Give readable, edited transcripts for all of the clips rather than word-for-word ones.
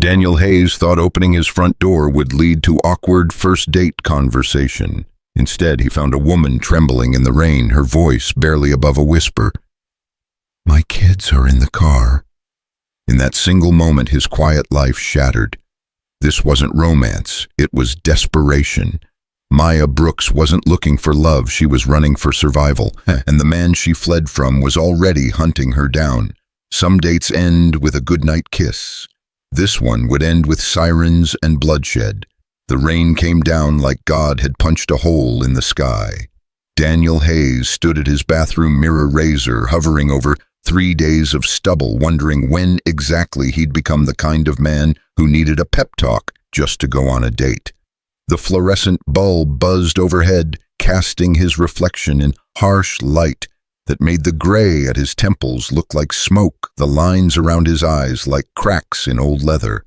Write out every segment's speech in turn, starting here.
Daniel Hayes thought opening his front door would lead to awkward first date conversation. Instead, he found a woman trembling in the rain, her voice barely above a whisper. "My kids are in the car." In that single moment, his quiet life shattered. This wasn't romance, it was desperation. Maya Brooks wasn't looking for love, she was running for survival, and the man she fled from was already hunting her down. Some dates end with a goodnight kiss. This one would end with sirens and bloodshed. The rain came down like God had punched a hole in the sky. Daniel Hayes stood at his bathroom mirror razor, hovering over 3 days of stubble, wondering when exactly he'd become the kind of man who needed a pep talk just to go on a date. The fluorescent bulb buzzed overhead, casting his reflection in harsh light that made the gray at his temples look like smoke, the lines around his eyes like cracks in old leather.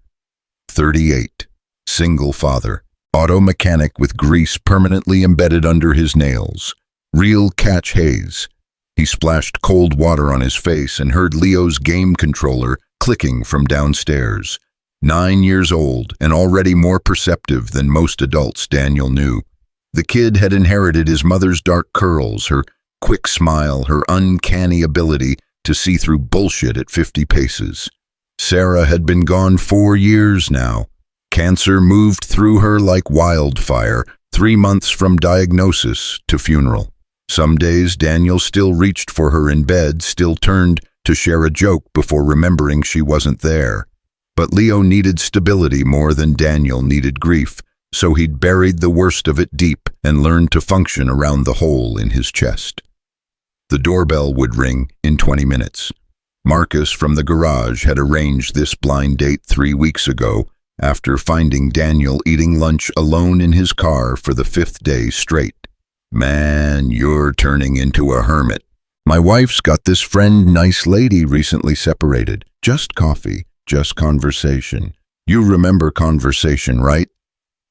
38. Single father. Auto mechanic with grease permanently embedded under his nails. Real catch Hayes. He splashed cold water on his face and heard Leo's game controller clicking from downstairs. 9 years old and already more perceptive than most adults, Daniel knew. The kid had inherited his mother's dark curls, her quick smile, her uncanny ability to see through bullshit at 50 paces. Sarah had been gone 4 years now. Cancer moved through her like wildfire, 3 months from diagnosis to funeral. Some days Daniel still reached for her in bed, still turned to share a joke before remembering she wasn't there. But Leo needed stability more than Daniel needed grief, so he'd buried the worst of it deep and learned to function around the hole in his chest. The doorbell would ring in 20 minutes. Marcus from the garage had arranged this blind date 3 weeks ago after finding Daniel eating lunch alone in his car for the 5th day straight. "Man, you're turning into a hermit. My wife's got this friend, nice lady, recently separated. Just coffee, just conversation. You remember conversation, right?"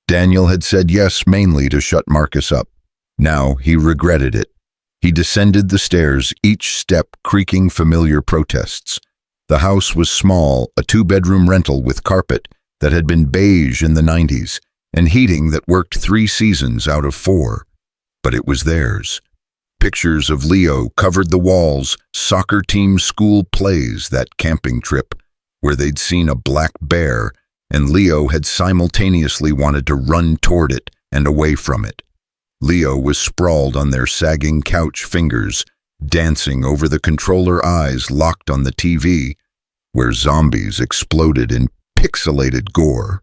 Daniel had said yes mainly to shut Marcus up. Now he regretted it. He descended the stairs, each step creaking familiar protests. The house was small, a 2-bedroom rental with carpet that had been beige in the 90s, and heating that worked 3 seasons out of 4. But it was theirs. Pictures of Leo covered the walls, soccer team school plays, that camping trip where they'd seen a black bear, and Leo had simultaneously wanted to run toward it and away from it. Leo was sprawled on their sagging couch, fingers dancing over the controller, eyes locked on the TV, where zombies exploded in pixelated gore.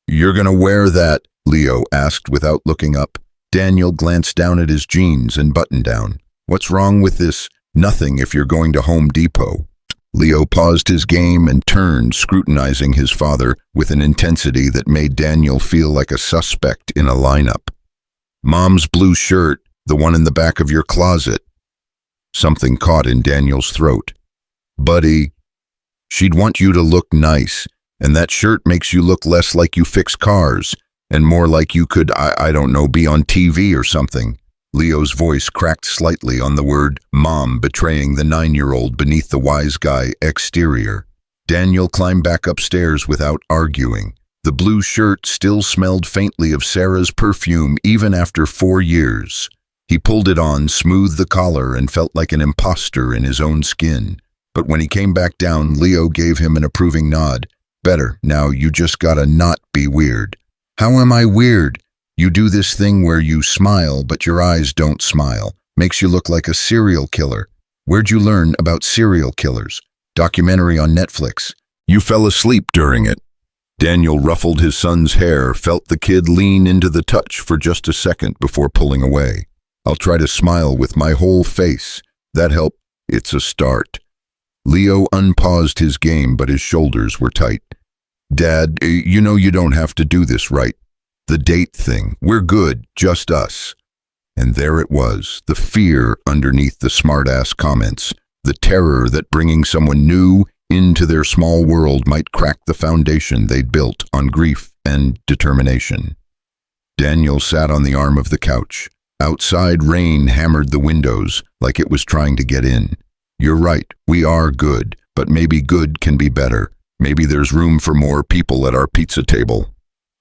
"You're gonna wear that?" Leo asked without looking up. Daniel glanced down at his jeans and button-down. "What's wrong with this?" "Nothing if you're going to Home Depot." Leo paused his game and turned, scrutinizing his father with an intensity that made Daniel feel like a suspect in a lineup. "Mom's blue shirt, the one in the back of your closet." Something caught in Daniel's throat. "Buddy, she'd want you to look nice, and that shirt makes you look less like you fix cars, and more like you could, I don't know, be on TV or something." Leo's voice cracked slightly on the word mom, betraying the 9-year-old beneath the wise guy exterior. Daniel climbed back upstairs without arguing. The blue shirt still smelled faintly of Sarah's perfume even after 4 years. He pulled it on, smoothed the collar, and felt like an imposter in his own skin. But when he came back down, Leo gave him an approving nod. "Better, now you just gotta not be weird." "How am I weird?" "You do this thing where you smile, but your eyes don't smile. Makes you look like a serial killer." "Where'd you learn about serial killers?" "Documentary on Netflix." "You fell asleep during it." Daniel ruffled his son's hair, felt the kid lean into the touch for just a second before pulling away. "I'll try to smile with my whole face. That help?" "It's a start." Leo unpaused his game, but his shoulders were tight. "Dad, you know you don't have to do this, right? The date thing. We're good, just us." And there it was, the fear underneath the smart-ass comments, the terror that bringing someone new into their small world might crack the foundation they'd built on grief and determination. Daniel sat on the arm of the couch. Outside, rain hammered the windows like it was trying to get in. "You're right, we are good, but maybe good can be better. Maybe there's room for more people at our pizza table.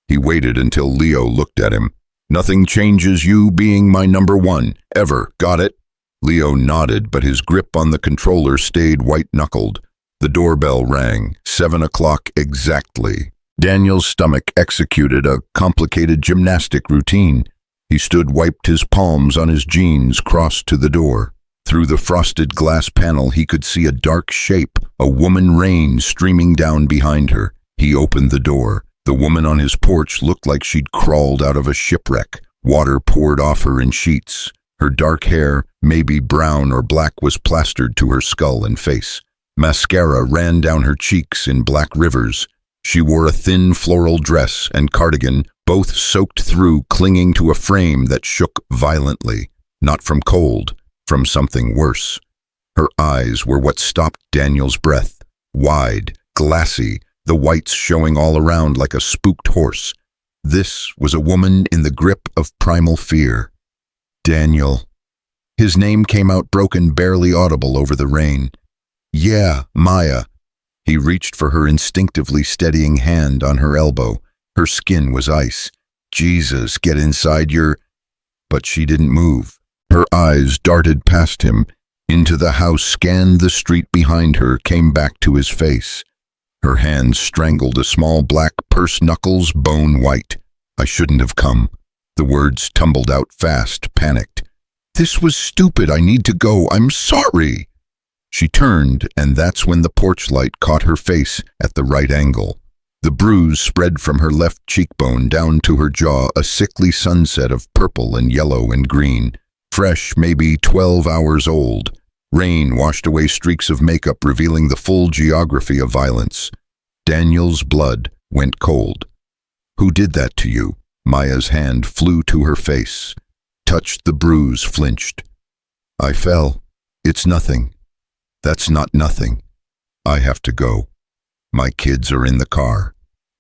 He waited until Leo looked at him. Nothing changes you being my number one, ever, got it? Leo nodded, but his grip on the controller stayed white-knuckled. The doorbell rang, 7 o'clock exactly. Daniel's stomach executed a complicated gymnastic routine. He stood, wiped his palms on his jeans, crossed to the door. Through the frosted glass panel he could see a dark shape, a woman, rain streaming down behind her. He opened the door. The woman on his porch looked like she'd crawled out of a shipwreck. Water poured off her in sheets. Her dark hair, maybe brown or black, was plastered to her skull and face. Mascara ran down her cheeks in black rivers. She wore a thin floral dress and cardigan, both soaked through, clinging to a frame that shook violently. Not from cold, from something worse. Her eyes were what stopped Daniel's breath. Wide, glassy, the whites showing all around like a spooked horse. This was a woman in the grip of primal fear. Daniel. His name came out broken, barely audible over the rain. Yeah, Maya. He reached for her instinctively steadying hand on her elbow. Her skin was ice. Jesus, get inside your... But she didn't move. Her eyes darted past him, into the house, scanned the street behind her, came back to his face. Her hands strangled a small black purse, knuckles bone white. I shouldn't have come. The words tumbled out fast, panicked. This was stupid. I need to go. I'm sorry. She turned, and that's when the porch light caught her face at the right angle. The bruise spread from her left cheekbone down to her jaw, a sickly sunset of purple and yellow and green. Fresh, maybe 12 hours old. Rain washed away streaks of makeup, revealing the full geography of violence. Daniel's blood went cold. Who did that to you? Maya's hand flew to her face. Touched the bruise, flinched. I fell. It's nothing. That's not nothing. I have to go. My kids are in the car.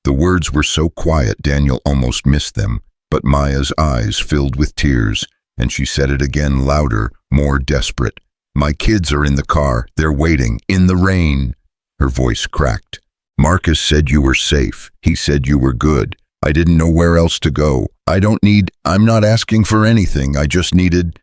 The words were so quiet Daniel almost missed them, but Maya's eyes filled with tears, and she said it again, louder, more desperate. My kids are in the car. They're waiting, in the rain. Her voice cracked. Marcus said you were safe. He said you were good. I didn't know where else to go. I'm not asking for anything. I just needed...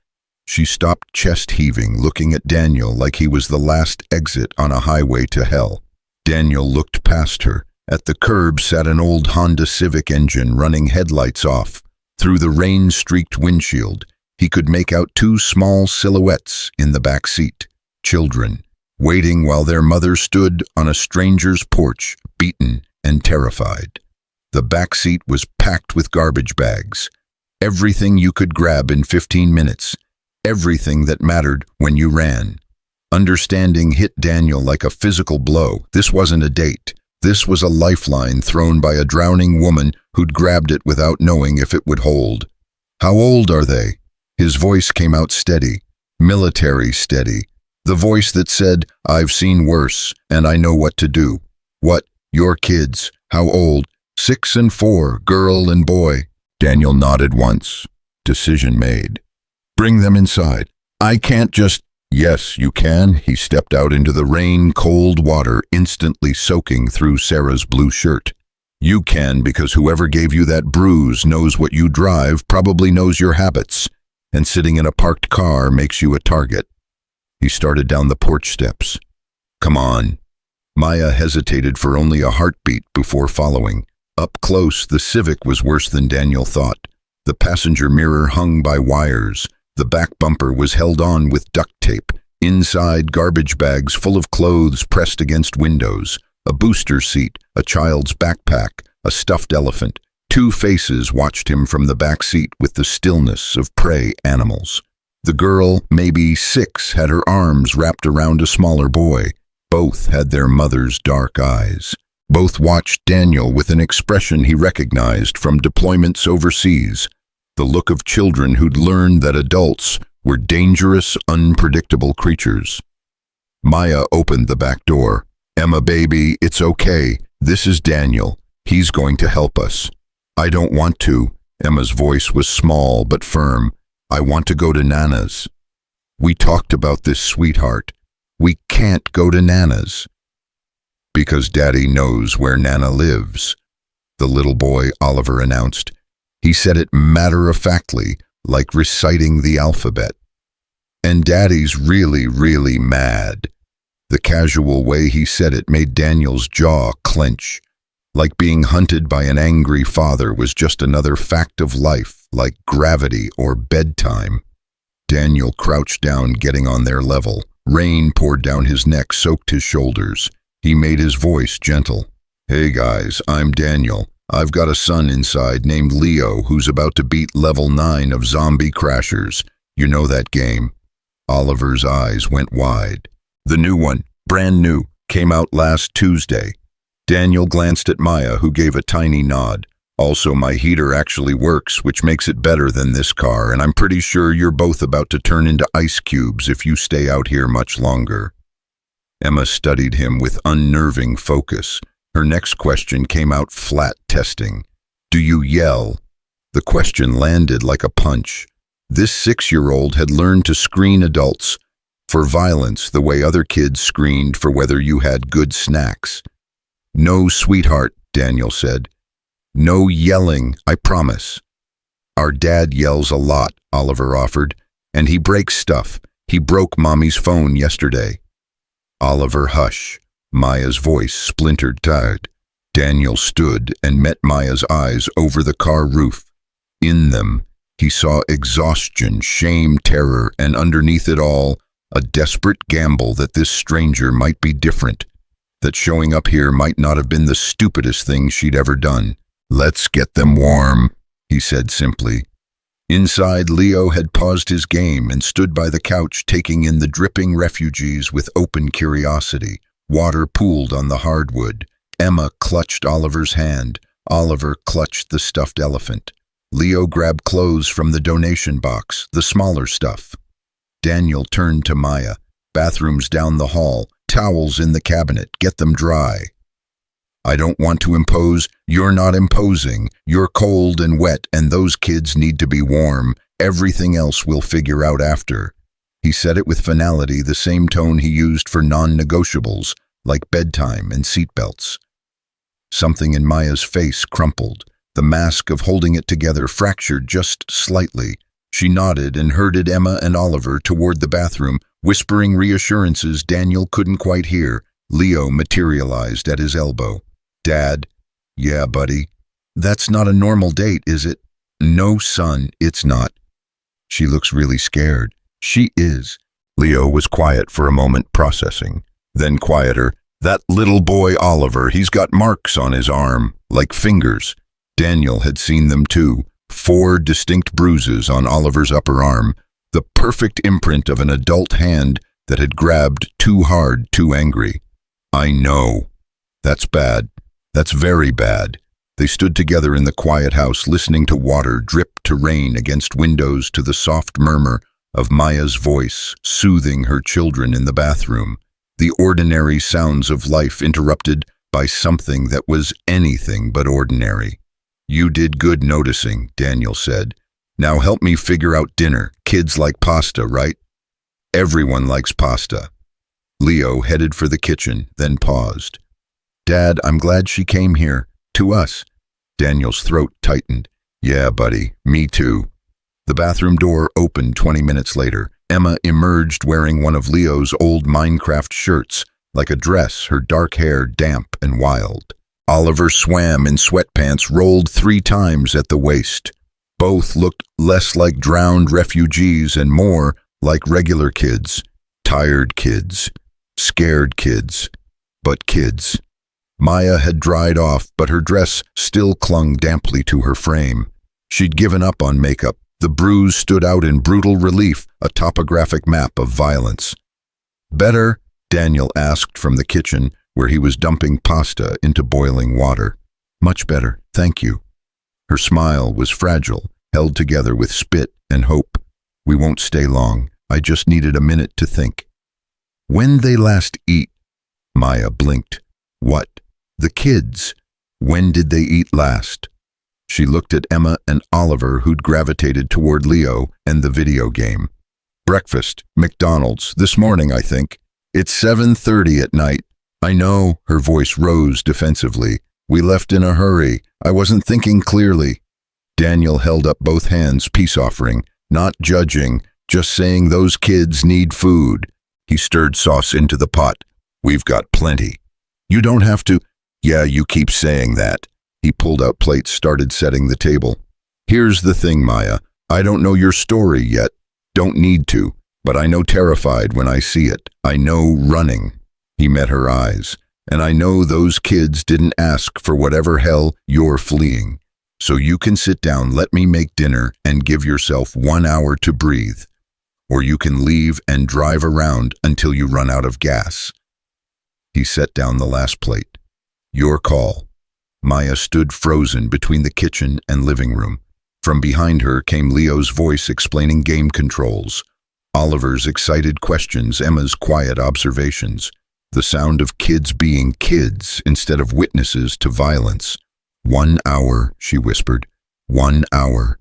She stopped, chest heaving, looking at Daniel like he was the last exit on a highway to hell. Daniel looked past her. At the curb sat an old Honda Civic engine running, headlights off. Through the rain-streaked windshield, he could make out two small silhouettes in the back seat. Children, waiting while their mother stood on a stranger's porch, beaten and terrified. The back seat was packed with garbage bags. Everything you could grab in 15 minutes. Everything that mattered when you ran. Understanding hit Daniel like a physical blow. This wasn't a date. This was a lifeline thrown by a drowning woman who'd grabbed it without knowing if it would hold. How old are they? His voice came out steady, military steady. The voice that said, I've seen worse, and I know what to do. What? Your kids? How old? 6 and 4, girl and boy. Daniel nodded once. Decision made. Bring them inside. I can't just... Yes, you can. He stepped out into the rain, cold water, instantly soaking through Sarah's blue shirt. You can because whoever gave you that bruise knows what you drive, probably knows your habits, and sitting in a parked car makes you a target. He started down the porch steps. Come on. Maya hesitated for only a heartbeat before following. Up close, the Civic was worse than Daniel thought. The passenger mirror hung by wires. The back bumper was held on with duct tape. Inside, garbage bags full of clothes pressed against windows. A booster seat, a child's backpack, a stuffed elephant. Two faces watched him from the back seat with the stillness of prey animals. The girl, maybe 6, had her arms wrapped around a smaller boy. Both had their mother's dark eyes. Both watched Daniel with an expression he recognized from deployments overseas. The look of children who'd learned that adults were dangerous, unpredictable creatures. Maya opened the back door. Emma, baby, it's okay. This is Daniel. He's going to help us. I don't want to. Emma's voice was small but firm. I want to go to Nana's. We talked about this, sweetheart. We can't go to Nana's. Because Daddy knows where Nana lives, the little boy Oliver announced. He said it matter-of-factly, like reciting the alphabet. And Daddy's really, really mad. The casual way he said it made Daniel's jaw clench. Like being hunted by an angry father was just another fact of life, like gravity or bedtime. Daniel crouched down, getting on their level. Rain poured down his neck, soaked his shoulders. He made his voice gentle. "Hey guys, I'm Daniel. I've got a son inside named Leo who's about to beat level 9 of Zombie Crashers. You know that game?" Oliver's eyes went wide. "The new one, brand new, came out last Tuesday." Daniel glanced at Maya, who gave a tiny nod. "Also, my heater actually works, which makes it better than this car, and I'm pretty sure you're both about to turn into ice cubes if you stay out here much longer." Emma studied him with unnerving focus. Her next question came out flat, testing. "Do you yell?" The question landed like a punch. This 6-year-old had learned to screen adults for violence the way other kids screened for whether you had good snacks. "No, sweetheart," Daniel said. "No yelling, I promise." "Our dad yells a lot," Oliver offered, "and he breaks stuff. He broke Mommy's phone yesterday." "Oliver, hush." Maya's voice splintered tight. Daniel stood and met Maya's eyes over the car roof. In them, he saw exhaustion, shame, terror, and underneath it all, a desperate gamble that this stranger might be different, that showing up here might not have been the stupidest thing she'd ever done. "Let's get them warm," he said simply. Inside, Leo had paused his game and stood by the couch taking in the dripping refugees with open curiosity. Water pooled on the hardwood. Emma clutched Oliver's hand. Oliver clutched the stuffed elephant. Leo grabbed clothes from the donation box, the smaller stuff. Daniel turned to Maya. "Bathrooms down the hall, towels in the cabinet, get them dry." "I don't want to impose." "You're not imposing. You're cold and wet, and those kids need to be warm. Everything else we'll figure out after." He said it with finality, the same tone he used for non-negotiables, like bedtime and seatbelts. Something in Maya's face crumpled. The mask of holding it together fractured just slightly. She nodded and herded Emma and Oliver toward the bathroom, whispering reassurances Daniel couldn't quite hear. Leo materialized at his elbow. "Dad?" "Yeah, buddy." "That's not a normal date, is it?" "No, son, it's not." "She looks really scared." "She is." Leo was quiet for a moment, processing. Then quieter. "That little boy Oliver, he's got marks on his arm, like fingers." Daniel had seen them too. 4 distinct bruises on Oliver's upper arm, the perfect imprint of an adult hand that had grabbed too hard, too angry. "I know. That's bad. That's very bad." They stood together in the quiet house, listening to water drip to rain against windows, to the soft murmur of Maya's voice, soothing her children in the bathroom. The ordinary sounds of life interrupted by something that was anything but ordinary. "You did good noticing," Daniel said. "Now help me figure out dinner. Kids like pasta, right?" "Everyone likes pasta." Leo headed for the kitchen, then paused. "Dad, I'm glad she came here. To us." Daniel's throat tightened. "Yeah, buddy, me too." The bathroom door opened 20 minutes later. Emma emerged wearing one of Leo's old Minecraft shirts, like a dress, her dark hair damp and wild. Oliver swam in sweatpants, rolled 3 times at the waist. Both looked less like drowned refugees and more like regular kids. Tired kids. Scared kids. But kids. Maya had dried off, but her dress still clung damply to her frame. She'd given up on makeup. The bruise stood out in brutal relief, a topographic map of violence. "Better?" Daniel asked from the kitchen, where he was dumping pasta into boiling water. "Much better, thank you." Her smile was fragile, held together with spit and hope. "We won't stay long. I just needed a minute to think." "When they last eat?" Maya blinked. "What? The kids. When did they eat last?" She looked at Emma and Oliver, who'd gravitated toward Leo and the video game. "Breakfast, McDonald's, this morning, I think. It's 7:30 at night." I know, her voice rose defensively. We left in a hurry. I wasn't thinking clearly. Daniel held up both hands, peace offering, not judging, just saying those kids need food. He stirred sauce into the pot. We've got plenty. You don't have to. Yeah, you keep saying that. He pulled out plates, started setting the table. Here's the thing, Maya. I don't know your story yet. Don't need to. But I know terrified when I see it. I know running. He met her eyes. And I know those kids didn't ask for whatever hell you're fleeing. So you can sit down, let me make dinner, and give yourself 1 hour to breathe. Or you can leave and drive around until you run out of gas. He set down the last plate. Your call. Maya stood frozen between the kitchen and living room. From behind her came Leo's voice explaining game controls. Oliver's excited questions, Emma's quiet observations. The sound of kids being kids instead of witnesses to violence. 1 hour, she whispered. 1 hour.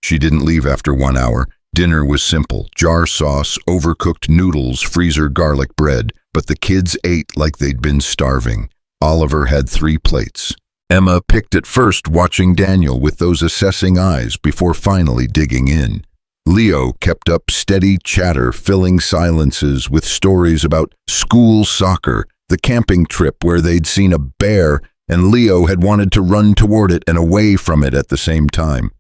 She didn't leave after 1 hour. Dinner was simple. Jar sauce, overcooked noodles, freezer garlic bread. But the kids ate like they'd been starving. Oliver had 3 plates. Emma picked at first, watching Daniel with those assessing eyes before finally digging in. Leo kept up steady chatter, filling silences with stories about school soccer, the camping trip where they'd seen a bear, and Leo had wanted to run toward it and away from it at the same time.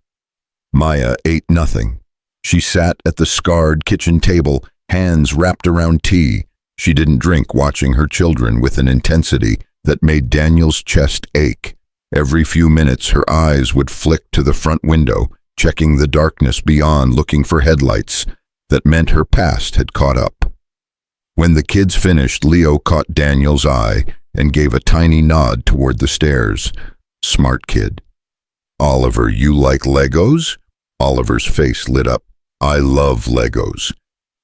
Maya ate nothing. She sat at the scarred kitchen table, hands wrapped around tea. She didn't drink, watching her children with an intensity that made Daniel's chest ache. Every few minutes her eyes would flick to the front window, checking the darkness beyond, looking for headlights. That meant her past had caught up. When the kids finished, Leo caught Daniel's eye and gave a tiny nod toward the stairs. Smart kid. Oliver, you like Legos? Oliver's face lit up. I love Legos.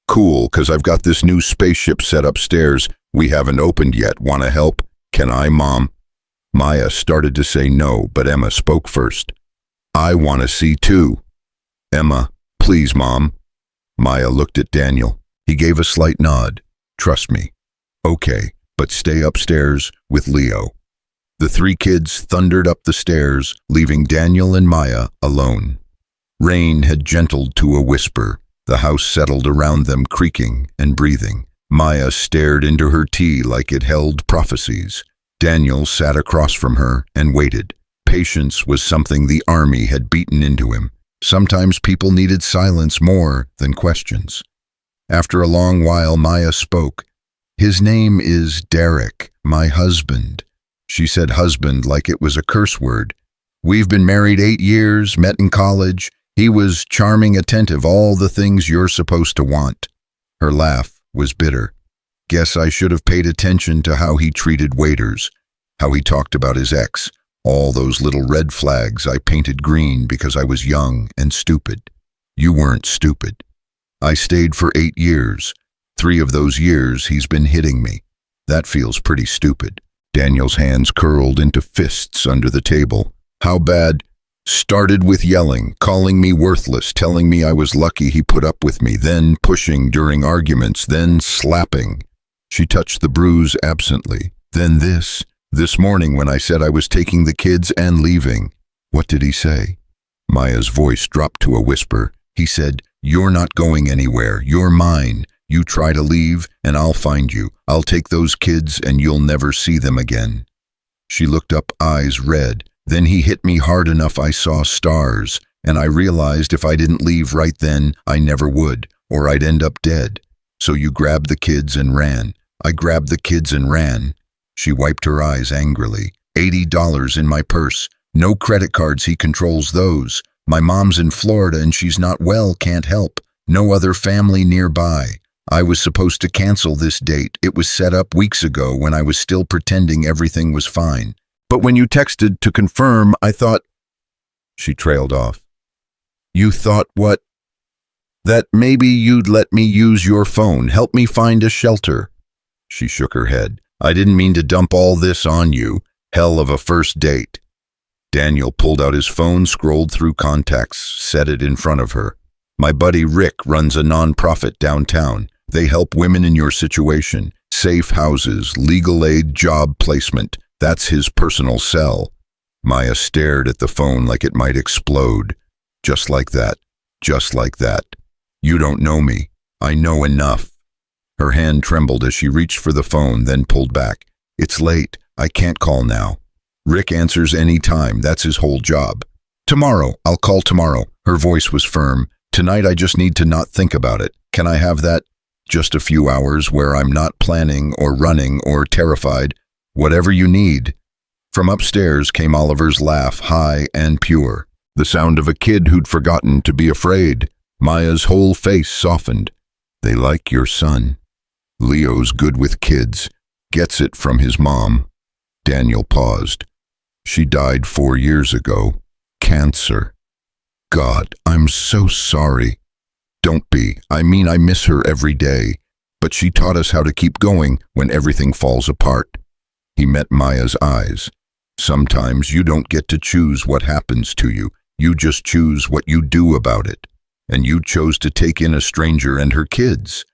Cool, 'cause I've got this new spaceship set upstairs. We haven't opened yet. Wanna help? Can I, Mom? Maya started to say no, but Emma spoke first. I want to see too. Emma, please, Mom. Maya looked at Daniel. He gave a slight nod. Trust me. Okay, but stay upstairs with Leo. The 3 kids thundered up the stairs, leaving Daniel and Maya alone. Rain had gentled to a whisper. The house settled around them, creaking and breathing. Maya stared into her tea like it held prophecies. Daniel sat across from her and waited. Patience was something the army had beaten into him. Sometimes people needed silence more than questions. After a long while, Maya spoke. His name is Derek, my husband. She said husband like it was a curse word. We've been married 8 years, met in college. He was charming, attentive, all the things you're supposed to want. Her laugh was bitter. Guess I should have paid attention to how he treated waiters, how he talked about his ex, all those little red flags I painted green because I was young and stupid. You weren't stupid. I stayed for 8 years. 3 of those years he's been hitting me. That feels pretty stupid. Daniel's hands curled into fists under the table. How bad? Started with yelling, calling me worthless, telling me I was lucky he put up with me, then pushing during arguments, then slapping. She touched the bruise absently. Then this morning when I said I was taking the kids and leaving. What did he say? Maya's voice dropped to a whisper. He said, you're not going anywhere. You're mine. You try to leave and I'll find you. I'll take those kids and you'll never see them again. She looked up, eyes red. Then he hit me hard enough I saw stars, and I realized if I didn't leave right then, I never would, or I'd end up dead. So you grabbed the kids and ran. I grabbed the kids and ran. She wiped her eyes angrily. $80 in my purse. No credit cards, he controls those. My mom's in Florida and she's not well, can't help. No other family nearby. I was supposed to cancel this date. It was set up weeks ago when I was still pretending everything was fine. But when you texted to confirm, I thought... She trailed off. You thought what? That maybe you'd let me use your phone, help me find a shelter. She shook her head. I didn't mean to dump all this on you. Hell of a first date. Daniel pulled out his phone, scrolled through contacts, set it in front of her. My buddy Rick runs a non-profit downtown. They help women in your situation. Safe houses, legal aid, job placement. That's his personal cell. Maya stared at the phone like it might explode. Just like that. Just like that. You don't know me. I know enough. Her hand trembled as she reached for the phone, then pulled back. It's late. I can't call now. Rick answers any time. That's his whole job. Tomorrow. I'll call tomorrow. Her voice was firm. Tonight I just need to not think about it. Can I have that? Just a few hours where I'm not planning or running or terrified. Whatever you need. From upstairs came Oliver's laugh, high and pure. The sound of a kid who'd forgotten to be afraid. Maya's whole face softened. They like your son. Leo's good with kids. Gets it from his mom. Daniel paused. She died 4 years ago. Cancer. God, I'm so sorry. Don't be. I mean, I miss her every day. But she taught us how to keep going when everything falls apart. He met Maya's eyes. Sometimes you don't get to choose what happens to you. You just choose what you do about it. And you chose to take in a stranger and her kids.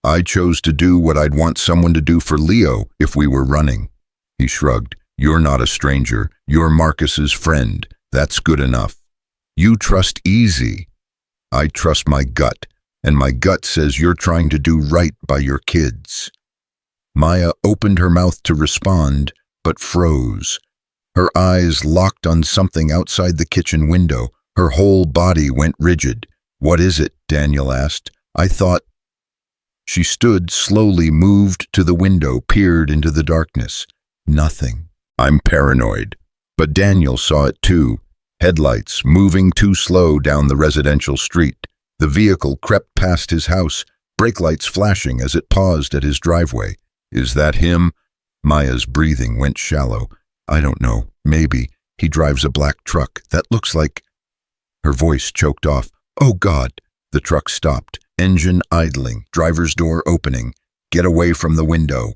I chose to do what I'd want someone to do for Leo if we were running. He shrugged. You're not a stranger. You're Marcus's friend. That's good enough. You trust easy. I trust my gut, and my gut says you're trying to do right by your kids. Maya opened her mouth to respond, but froze. Her eyes locked on something outside the kitchen window. Her whole body went rigid. What is it? Daniel asked. I thought. She stood, slowly moved to the window, peered into the darkness. Nothing. I'm paranoid. But Daniel saw it too. Headlights moving too slow down the residential street. The vehicle crept past his house, brake lights flashing as it paused at his driveway. Is that him? Maya's breathing went shallow. I don't know. Maybe. He drives a black truck. That looks like... Her voice choked off. Oh, God. The truck stopped. Engine idling. Driver's door opening. Get away from the window.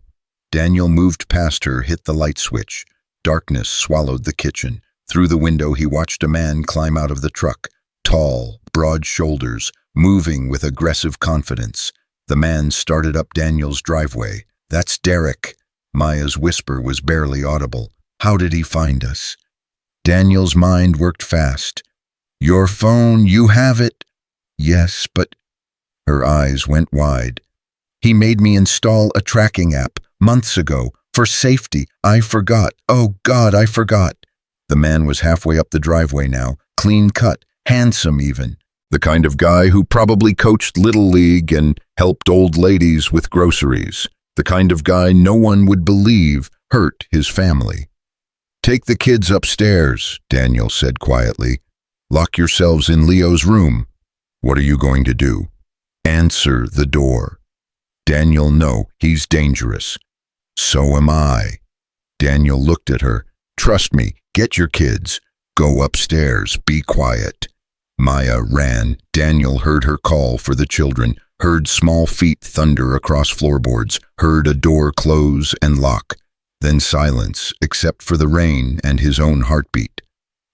Daniel moved past her, hit the light switch. Darkness swallowed the kitchen. Through the window he watched a man climb out of the truck. Tall, broad shoulders, moving with aggressive confidence. The man started up Daniel's driveway. That's Derek. Maya's whisper was barely audible. How did he find us? Daniel's mind worked fast. Your phone, you have it? Yes, but... Her eyes went wide. He made me install a tracking app months ago for safety. I forgot. Oh, God, I forgot. The man was halfway up the driveway now, clean cut, handsome even. The kind of guy who probably coached Little League and helped old ladies with groceries. The kind of guy no one would believe hurt his family. Take the kids upstairs, Daniel said quietly. Lock yourselves in Leo's room. What are you going to do? Answer the door. Daniel, no, he's dangerous. So am I. Daniel looked at her. Trust me, get your kids. Go upstairs, be quiet. Maya ran. Daniel heard her call for the children, heard small feet thunder across floorboards, heard a door close and lock. Then silence, except for the rain and his own heartbeat.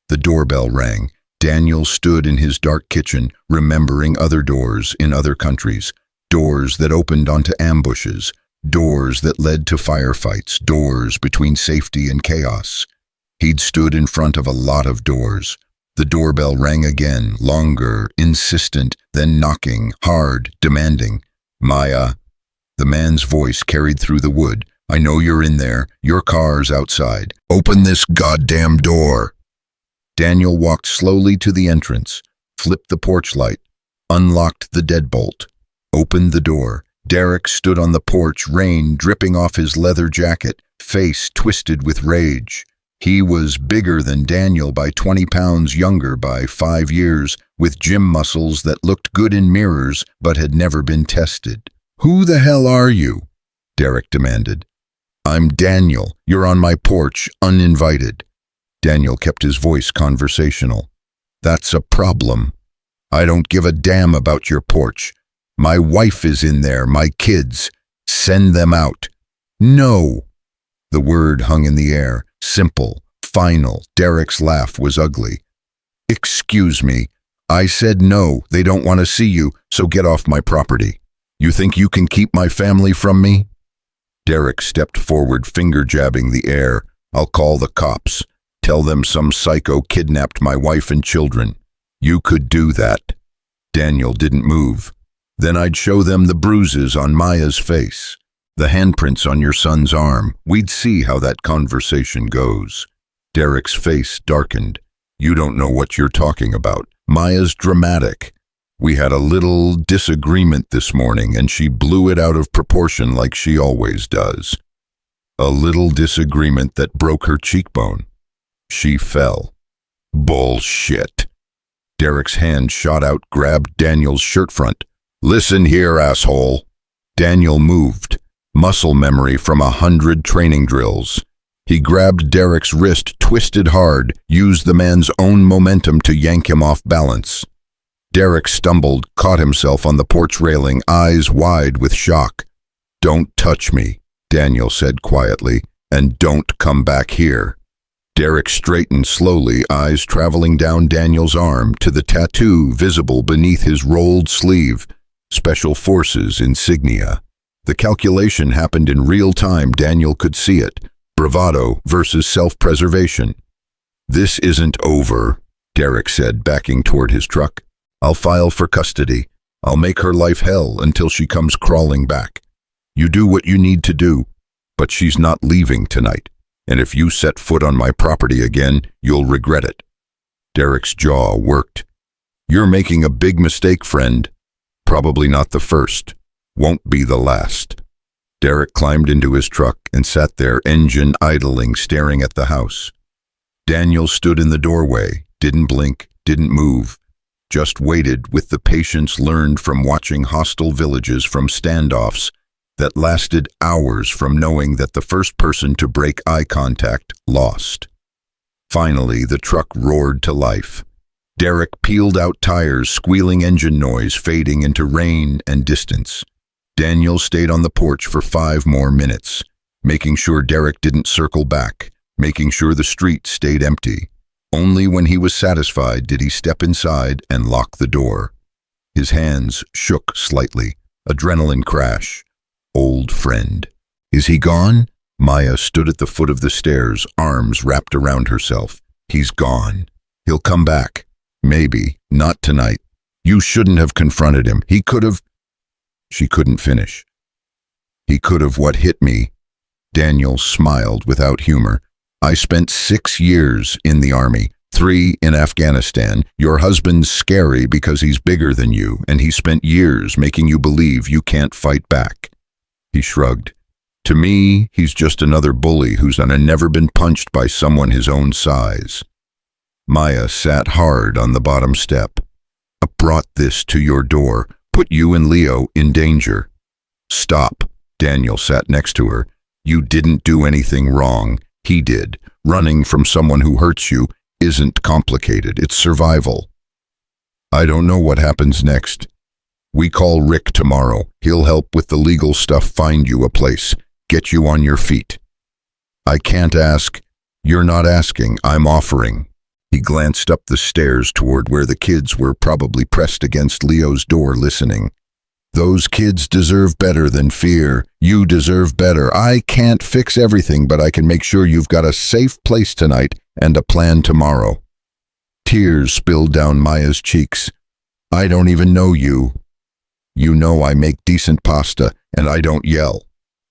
The doorbell rang. Daniel stood in his dark kitchen, remembering other doors in other countries. Doors that opened onto ambushes. Doors that led to firefights. Doors between safety and chaos. He'd stood in front of a lot of doors. The doorbell rang again, longer, insistent, then knocking, hard, demanding. Maya. The man's voice carried through the wood. I know you're in there. Your car's outside. Open this goddamn door. Daniel walked slowly to the entrance, flipped the porch light, unlocked the deadbolt, opened the door. Derek stood on the porch, rain dripping off his leather jacket, face twisted with rage. He was bigger than Daniel by 20 pounds, younger by 5 years, with gym muscles that looked good in mirrors but had never been tested. Who the hell are you? Derek demanded. I'm Daniel. You're on my porch, uninvited. Daniel kept his voice conversational. That's a problem. I don't give a damn about your porch. My wife is in there, my kids. Send them out. No. The word hung in the air, simple, final. Derek's laugh was ugly. Excuse me. I said no, they don't want to see you, so get off my property. You think you can keep my family from me? Derek stepped forward, finger jabbing the air. I'll call the cops. Tell them some psycho kidnapped my wife and children. You could do that. Daniel didn't move. Then I'd show them the bruises on Maya's face, the handprints on your son's arm. We'd see how that conversation goes. Derek's face darkened. You don't know what you're talking about. Maya's dramatic. We had a little disagreement this morning and she blew it out of proportion like she always does. A little disagreement that broke her cheekbone. She fell. Bullshit. Derek's hand shot out, grabbed Daniel's shirt front. Listen here, asshole. Daniel moved. Muscle memory from 100 training drills. He grabbed Derek's wrist, twisted hard, used the man's own momentum to yank him off balance. Derek stumbled, caught himself on the porch railing, eyes wide with shock. Don't touch me, Daniel said quietly, and don't come back here. Derek straightened slowly, eyes traveling down Daniel's arm to the tattoo visible beneath his rolled sleeve. Special Forces insignia. The calculation happened in real time. Daniel could see it. Bravado versus self-preservation. This isn't over, Derek said, backing toward his truck. I'll file for custody. I'll make her life hell until she comes crawling back. You do what you need to do, but she's not leaving tonight. And if you set foot on my property again, you'll regret it. Derek's jaw worked. You're making a big mistake, friend. Probably not the first. Won't be the last. Derek climbed into his truck and sat there, engine idling, staring at the house. Daniel stood in the doorway, didn't blink, didn't move, just waited with the patience learned from watching hostile villages, from standoffs that lasted hours, from knowing that the first person to break eye contact lost. Finally, the truck roared to life. Derek peeled out tires, squealing engine noise fading into rain and distance. Daniel stayed on the porch for 5 more minutes, making sure Derek didn't circle back, making sure the street stayed empty. Only when he was satisfied did he step inside and lock the door. His hands shook slightly, adrenaline crash. Old friend. Is he gone? Maya stood at the foot of the stairs, arms wrapped around herself. He's gone. He'll come back. Maybe. Not tonight. You shouldn't have confronted him. He could have... She couldn't finish. He could have what hit me. Daniel smiled without humor. I spent 6 years in the army, 3 in Afghanistan. Your husband's scary because he's bigger than you, and he spent years making you believe you can't fight back. He shrugged. To me, he's just another bully who's never been punched by someone his own size. Maya sat hard on the bottom step. I brought this to your door, put you and Leo in danger. Stop. Daniel sat next to her. You didn't do anything wrong. He did. Running from someone who hurts you isn't complicated. It's survival. I don't know what happens next. We call Rick tomorrow. He'll help with the legal stuff, find you a place, get you on your feet. I can't ask. You're not asking. I'm offering. He glanced up the stairs toward where the kids were, probably pressed against Leo's door, listening. Those kids deserve better than fear. You deserve better. I can't fix everything, but I can make sure you've got a safe place tonight and a plan tomorrow. Tears spilled down Maya's cheeks. I don't even know you. You know I make decent pasta, and I don't yell.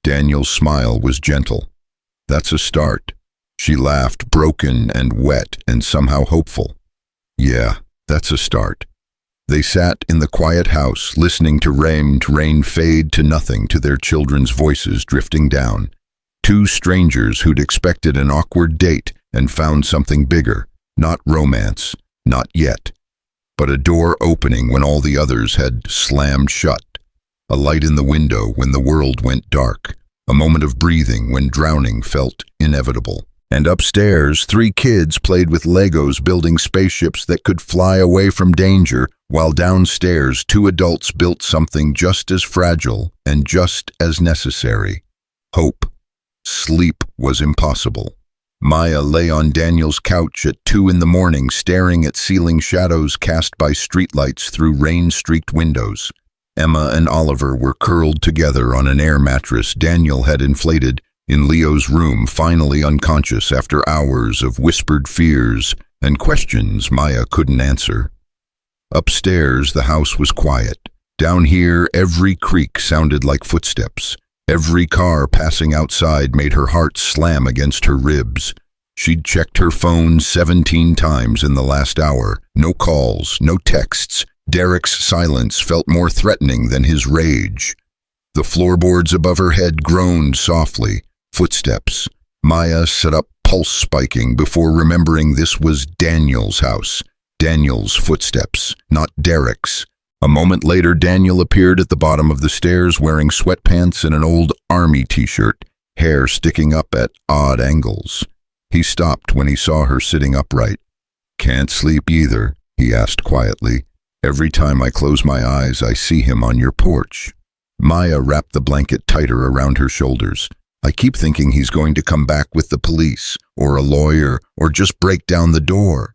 Daniel's smile was gentle. That's a start. She laughed, broken and wet and somehow hopeful. Yeah, that's a start. They sat in the quiet house, listening to rain fade to nothing, to their children's voices drifting down. 2 strangers who'd expected an awkward date and found something bigger. Not romance, not yet. But a door opening when all the others had slammed shut. A light in the window when the world went dark. A moment of breathing when drowning felt inevitable. And upstairs, 3 kids played with Legos, building spaceships that could fly away from danger, while downstairs 2 adults built something just as fragile and just as necessary. Hope. Sleep was impossible. Maya lay on Daniel's couch at 2 in the morning, staring at ceiling shadows cast by streetlights through rain-streaked windows. Emma and Oliver were curled together on an air mattress Daniel had inflated in Leo's room, finally unconscious after hours of whispered fears and questions Maya couldn't answer. Upstairs, the house was quiet. Down here, every creak sounded like footsteps. Every car passing outside made her heart slam against her ribs. She'd checked her phone 17 times in the last hour. No calls, no texts. Derek's silence felt more threatening than his rage. The floorboards above her head groaned softly. Footsteps. Maya sat up, pulse spiking, before remembering this was Daniel's house. Daniel's footsteps, not Derek's. A moment later, Daniel appeared at the bottom of the stairs wearing sweatpants and an old army t-shirt, hair sticking up at odd angles. He stopped when he saw her sitting upright. "Can't sleep either," he asked quietly. "Every time I close my eyes, I see him on your porch." Maya wrapped the blanket tighter around her shoulders. "I keep thinking he's going to come back with the police, or a lawyer, or just break down the door."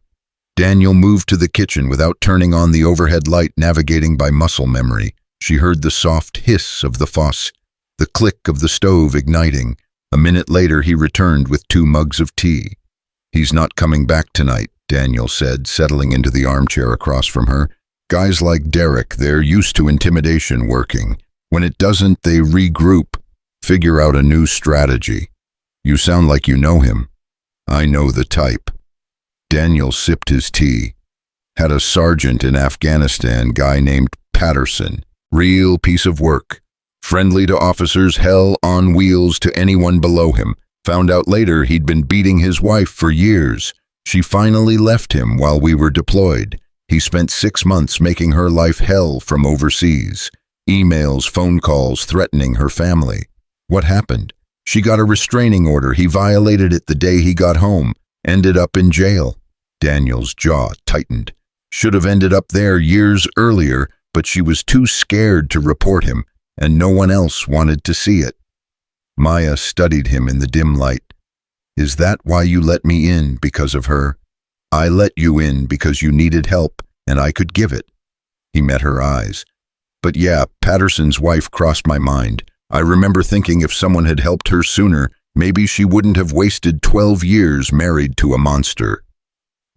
Daniel moved to the kitchen without turning on the overhead light, navigating by muscle memory. She heard the soft hiss of the faucet, the click of the stove igniting. A minute later, he returned with 2 mugs of tea. "He's not coming back tonight," Daniel said, settling into the armchair across from her. "Guys like Derek, they're used to intimidation working. When it doesn't, they regroup, figure out a new strategy. You sound like you know him." "I know the type." Daniel sipped his tea. "Had a sergeant in Afghanistan, guy named Patterson. Real piece of work. Friendly to officers, hell on wheels to anyone below him. Found out later he'd been beating his wife for years. She finally left him while we were deployed. He spent 6 months making her life hell from overseas. Emails, phone calls, threatening her family. What happened? She got a restraining order. He violated it the day he got home. Ended up in jail." Daniel's jaw tightened. Should have ended up there years earlier, but she was too scared to report him, and no one else wanted to see it. Maya studied him in the dim light. "Is that why you let me in, because of her?" "I let you in because you needed help, and I could give it." He met her eyes. "But yeah, Patterson's wife crossed my mind. I remember thinking if someone had helped her sooner, maybe she wouldn't have wasted 12 years married to a monster."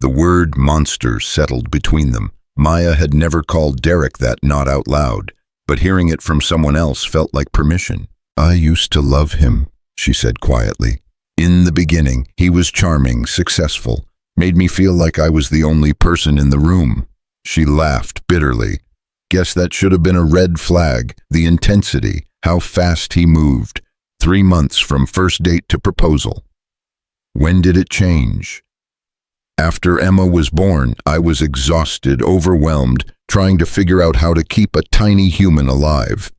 The word monster settled between them. Maya had never called Derek that, not out loud, but hearing it from someone else felt like permission. "I used to love him," she said quietly. "In the beginning, he was charming, successful, made me feel like I was the only person in the room." She laughed bitterly. "Guess that should have been a red flag, the intensity, how fast he moved. 3 months from first date to proposal." "When did it change?" "After Emma was born, I was exhausted, overwhelmed, trying to figure out how to keep a tiny human alive.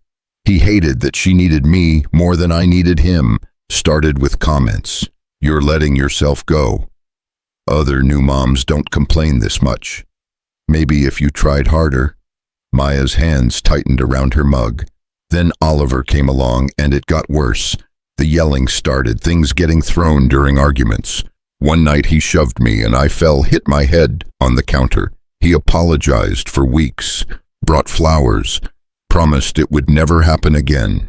He hated that she needed me more than I needed him. Started with comments. 'You're letting yourself go. Other new moms don't complain this much. Maybe if you tried harder.'" Maya's hands tightened around her mug. Then Oliver came along, and it got worse. The yelling started, things getting thrown during arguments. One night he shoved me and I fell, hit my head on the counter. He apologized for weeks, brought flowers, promised it would never happen again.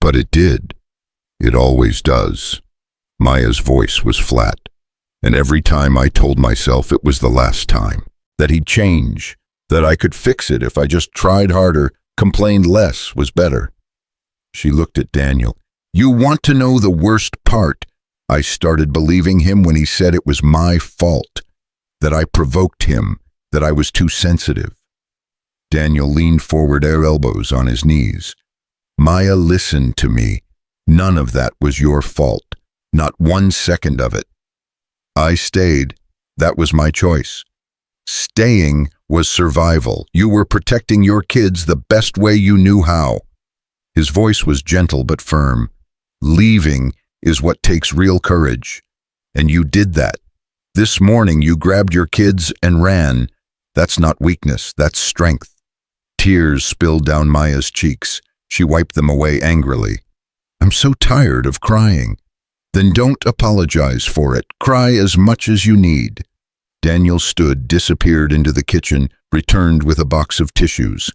But it did. It always does. Maya's voice was flat, and every time I told myself it was the last time, that he'd change, that I could fix it if I just tried harder, complained less, was better. She looked at Daniel. "You want to know the worst part? I started believing him when he said it was my fault, that I provoked him, that I was too sensitive." Daniel leaned forward, her elbows on his knees. "Maya, listen to me. None of that was your fault. Not 1 second of it. I stayed. That was my choice. Staying was survival. You were protecting your kids the best way you knew how." His voice was gentle but firm. "Leaving is what takes real courage. And you did that. This morning you grabbed your kids and ran. That's not weakness, that's strength." Tears spilled down Maya's cheeks. She wiped them away angrily. "I'm so tired of crying." "Then don't apologize for it. Cry as much as you need." Daniel stood, disappeared into the kitchen, returned with a box of tissues.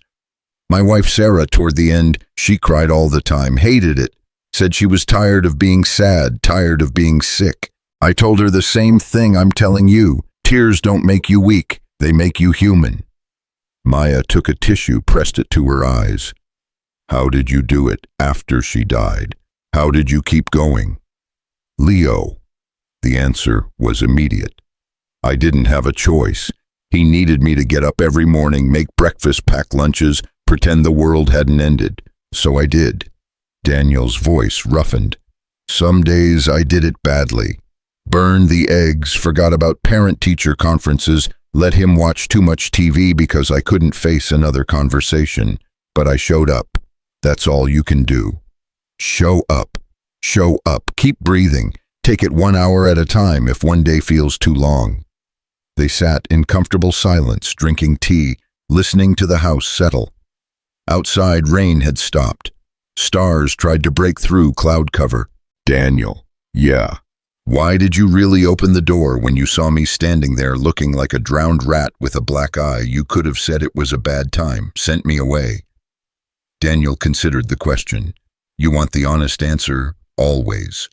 My wife Sarah, toward the end, she cried all the time, hated it, said she was tired of being sad, tired of being sick. I told her the same thing I'm telling you. Tears don't make you weak, they make you human. Maya took a tissue, pressed it to her eyes. How did you do it after she died? How did you keep going? Leo. The answer was immediate. I didn't have a choice. He needed me to get up every morning, make breakfast, pack lunches, pretend the world hadn't ended. So I did. Daniel's voice roughened. Some days I did it badly. Burned the eggs, forgot about parent-teacher conferences, let him watch too much TV because I couldn't face another conversation. But I showed up. That's all you can do. Show up. Show up. Keep breathing. Take it 1 hour at a time if one day feels too long. They sat in comfortable silence, drinking tea, listening to the house settle. Outside, rain had stopped. Stars tried to break through cloud cover. Daniel. Yeah. Why did you really open the door when you saw me standing there looking like a drowned rat with a black eye? You could have said it was a bad time, sent me away. Daniel considered the question. You want the honest answer? Always.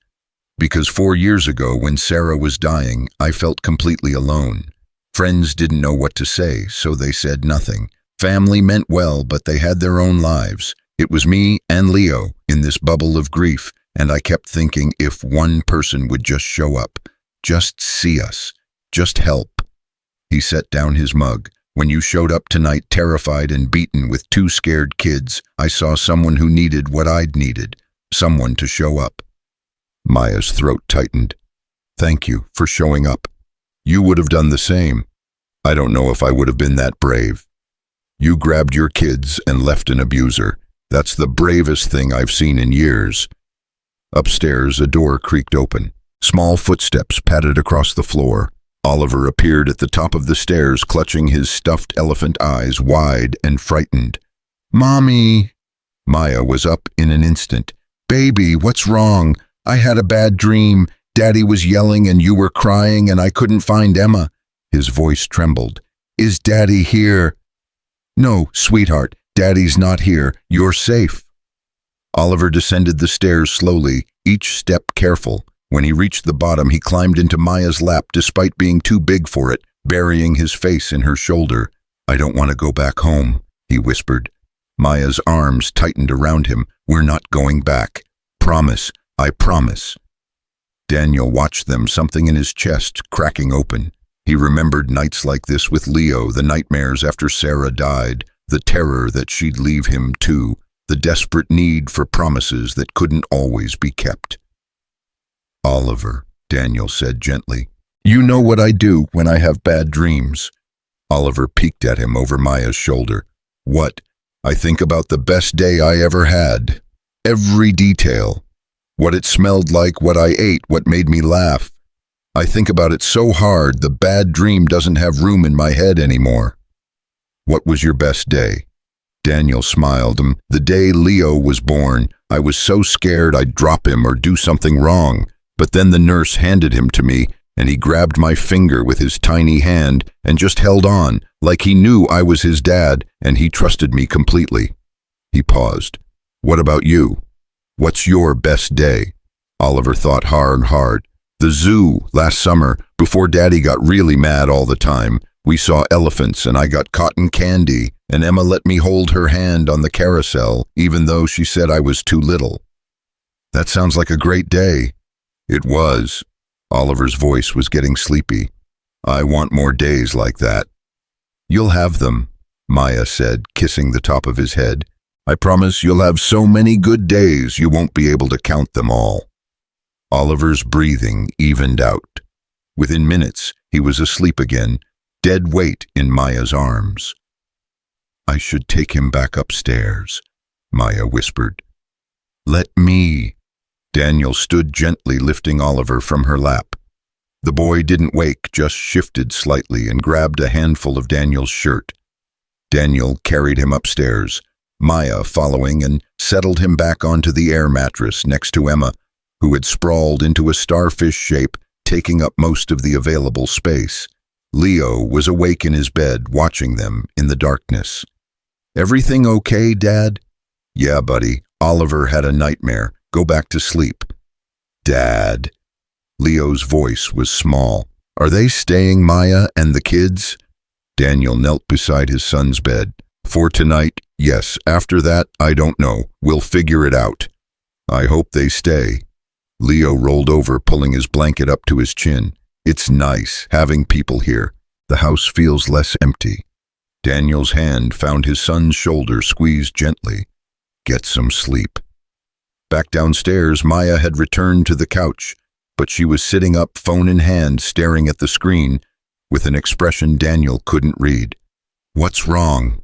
Because 4 years ago, when Sarah was dying, I felt completely alone. Friends didn't know what to say, so they said nothing. Family meant well, but they had their own lives. It was me and Leo in this bubble of grief, and I kept thinking if one person would just show up, just see us, just help. He set down his mug. When you showed up tonight terrified and beaten with 2 scared kids, I saw someone who needed what I'd needed, someone to show up. Maya's throat tightened. Thank you for showing up. You would have done the same. I don't know if I would have been that brave. You grabbed your kids and left an abuser. That's the bravest thing I've seen in years. Upstairs, a door creaked open. Small footsteps padded across the floor. Oliver appeared at the top of the stairs, clutching his stuffed elephant eyes wide and frightened. Mommy! Maya was up in an instant. Baby, what's wrong? I had a bad dream. Daddy was yelling and you were crying and I couldn't find Emma. His voice trembled. Is Daddy here? No, sweetheart, Daddy's not here. You're safe. Oliver descended the stairs slowly, each step careful. When he reached the bottom, he climbed into Maya's lap despite being too big for it, burying his face in her shoulder. I don't want to go back home, he whispered. Maya's arms tightened around him. We're not going back. Promise, I promise. Daniel watched them, something in his chest cracking open. He remembered nights like this with Leo, the nightmares after Sarah died, the terror that she'd leave him too, the desperate need for promises that couldn't always be kept. Oliver, Daniel said gently, you know what I do when I have bad dreams. Oliver peeked at him over Maya's shoulder. What? I think about the best day I ever had. Every detail. What it smelled like, what I ate, what made me laugh. I think about it so hard, the bad dream doesn't have room in my head anymore. What was your best day? Daniel smiled. The day Leo was born, I was so scared I'd drop him or do something wrong. But then the nurse handed him to me, and he grabbed my finger with his tiny hand and just held on, like he knew I was his dad, and he trusted me completely. He paused. What about you? What's your best day? Oliver thought hard. The zoo, last summer, before Daddy got really mad all the time. We saw elephants and I got cotton candy, and Emma let me hold her hand on the carousel, even though she said I was too little. That sounds like a great day. It was. Oliver's voice was getting sleepy. I want more days like that. You'll have them, Maya said, kissing the top of his head. I promise you'll have so many good days you won't be able to count them all. Oliver's breathing evened out. Within minutes, he was asleep again, dead weight in Maya's arms. I should take him back upstairs, Maya whispered. Let me. Daniel stood gently, lifting Oliver from her lap. The boy didn't wake, just shifted slightly and grabbed a handful of Daniel's shirt. Daniel carried him upstairs, Maya following, and settled him back onto the air mattress next to Emma, who had sprawled into a starfish shape, taking up most of the available space. Leo was awake in his bed, watching them in the darkness. Everything okay, Dad? Yeah, buddy. Oliver had a nightmare. Go back to sleep. Dad. Leo's voice was small. Are they staying, Maya and the kids? Daniel knelt beside his son's bed. For tonight, yes. After that, I don't know. We'll figure it out. I hope they stay. Leo rolled over, pulling his blanket up to his chin. It's nice having people here. The house feels less empty. Daniel's hand found his son's shoulder, squeezed gently. Get some sleep. Back downstairs, Maya had returned to the couch, but she was sitting up, phone in hand, staring at the screen, with an expression Daniel couldn't read. What's wrong?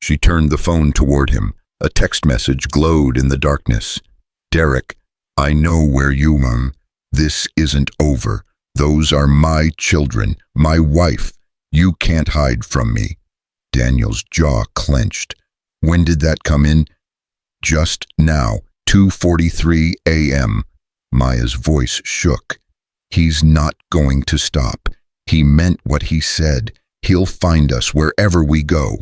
She turned the phone toward him. A text message glowed in the darkness. Derek, I know where you are. This isn't over. Those are my children, my wife. You can't hide from me. Daniel's jaw clenched. When did that come in? Just now, 2:43 a.m. Maya's voice shook. He's not going to stop. He meant what he said. He'll find us wherever we go.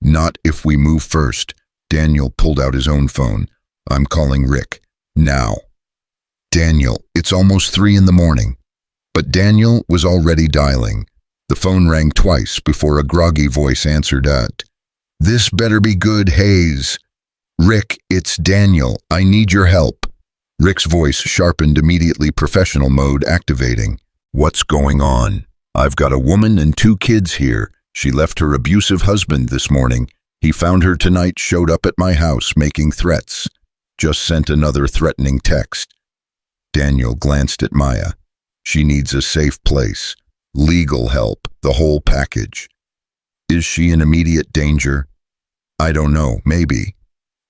Not if we move first. Daniel pulled out his own phone. I'm calling Rick. Now. Daniel, it's almost 3 in the morning. But Daniel was already dialing. The phone rang twice before a groggy voice answered at, This better be good, Hayes. Rick, it's Daniel. I need your help. Rick's voice sharpened immediately, professional mode activating. What's going on? I've got a woman and 2 kids here. She left her abusive husband this morning. He found her tonight, showed up at my house making threats. Just sent another threatening text. Daniel glanced at Maya. She needs a safe place. Legal help, the whole package. Is she in immediate danger? I don't know, maybe.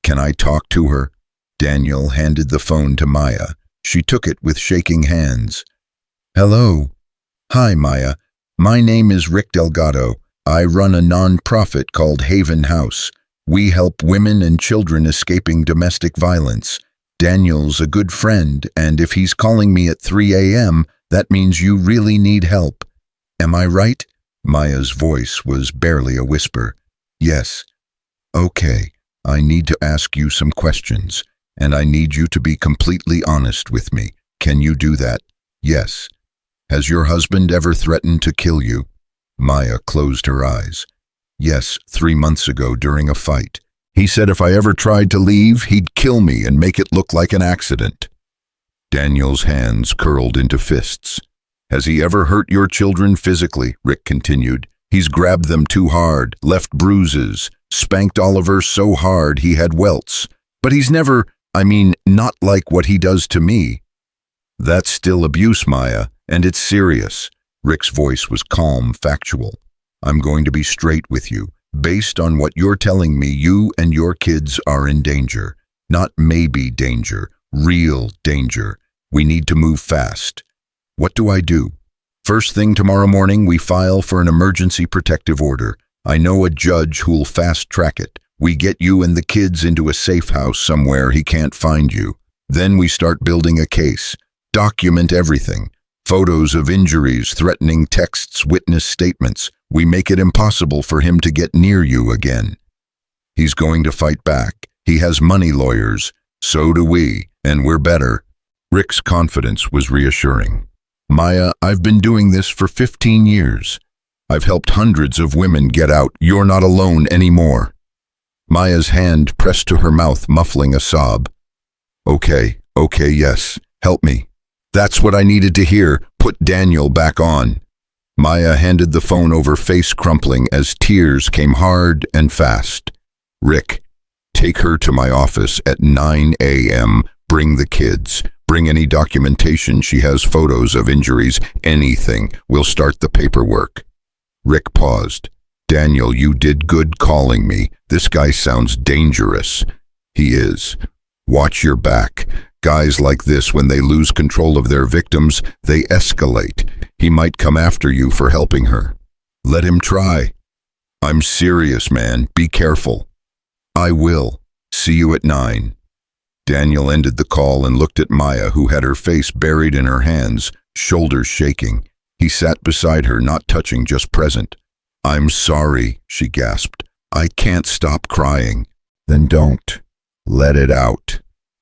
Can I talk to her? Daniel handed the phone to Maya. She took it with shaking hands. Hello. Hi, Maya. My name is Rick Delgado. I run a non-profit called Haven House. We help women and children escaping domestic violence. Daniel's a good friend, and if he's calling me at 3 a.m., that means you really need help. Am I right? Maya's voice was barely a whisper. Yes. Okay, I need to ask you some questions, and I need you to be completely honest with me. Can you do that? Yes. Has your husband ever threatened to kill you? Maya closed her eyes. Yes, 3 months ago during a fight. He said if I ever tried to leave, he'd kill me and make it look like an accident. Daniel's hands curled into fists. Has he ever hurt your children physically? Rick continued. He's grabbed them too hard, left bruises, spanked Oliver so hard he had welts. But he's never, not like what he does to me. That's still abuse, Maya, and it's serious. Rick's voice was calm, factual. I'm going to be straight with you. Based on what you're telling me, you and your kids are in danger. Not maybe danger, real danger. We need to move fast. What do I do? First thing tomorrow morning, we file for an emergency protective order. I know a judge who'll fast-track it. We get you and the kids into a safe house somewhere he can't find you. Then we start building a case. Document everything. Photos of injuries, threatening texts, witness statements. We make it impossible for him to get near you again. He's going to fight back. He has money lawyers. So do we, and we're better. Rick's confidence was reassuring. Maya, I've been doing this for 15 years. I've helped hundreds of women get out. You're not alone anymore. Maya's hand pressed to her mouth, muffling a sob. Okay, yes, help me. That's what I needed to hear. Put Daniel back on. Maya handed the phone over, face crumpling as tears came hard and fast. Rick, take her to my office at 9 a.m. Bring the kids. Bring any documentation she has, photos of injuries, anything. We'll start the paperwork. Rick paused. Daniel, you did good calling me. This guy sounds dangerous. He is. Watch your back. Guys like this, when they lose control of their victims, they escalate. He might come after you for helping her. Let him try. I'm serious, man. Be careful. I will. See you at 9. Daniel ended the call and looked at Maya, who had her face buried in her hands, shoulders shaking. He sat beside her, not touching, just present. I'm sorry, she gasped. I can't stop crying. Then don't. Let it out.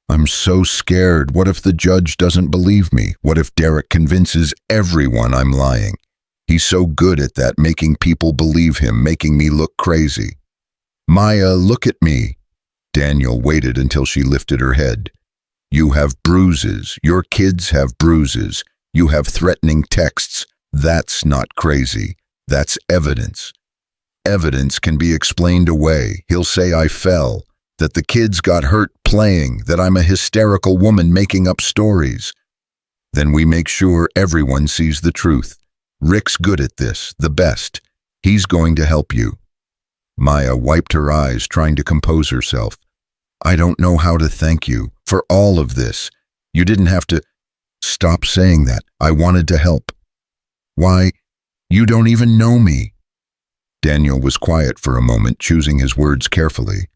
I'm so scared. What if the judge doesn't believe me? What if Derek convinces everyone I'm lying? He's so good at that, making people believe him, making me look crazy. Maya, look at me. Daniel waited until she lifted her head. You have bruises. Your kids have bruises. You have threatening texts. That's not crazy. That's evidence. Evidence can be explained away. He'll say I fell, that the kids got hurt playing, that I'm a hysterical woman making up stories. Then we make sure everyone sees the truth. Rick's good at this, the best. He's going to help you. Maya wiped her eyes, trying to compose herself. I don't know how to thank you for all of this. You didn't have to. Stop saying that. I wanted to help. Why, you don't even know me. Daniel was quiet for a moment, choosing his words carefully.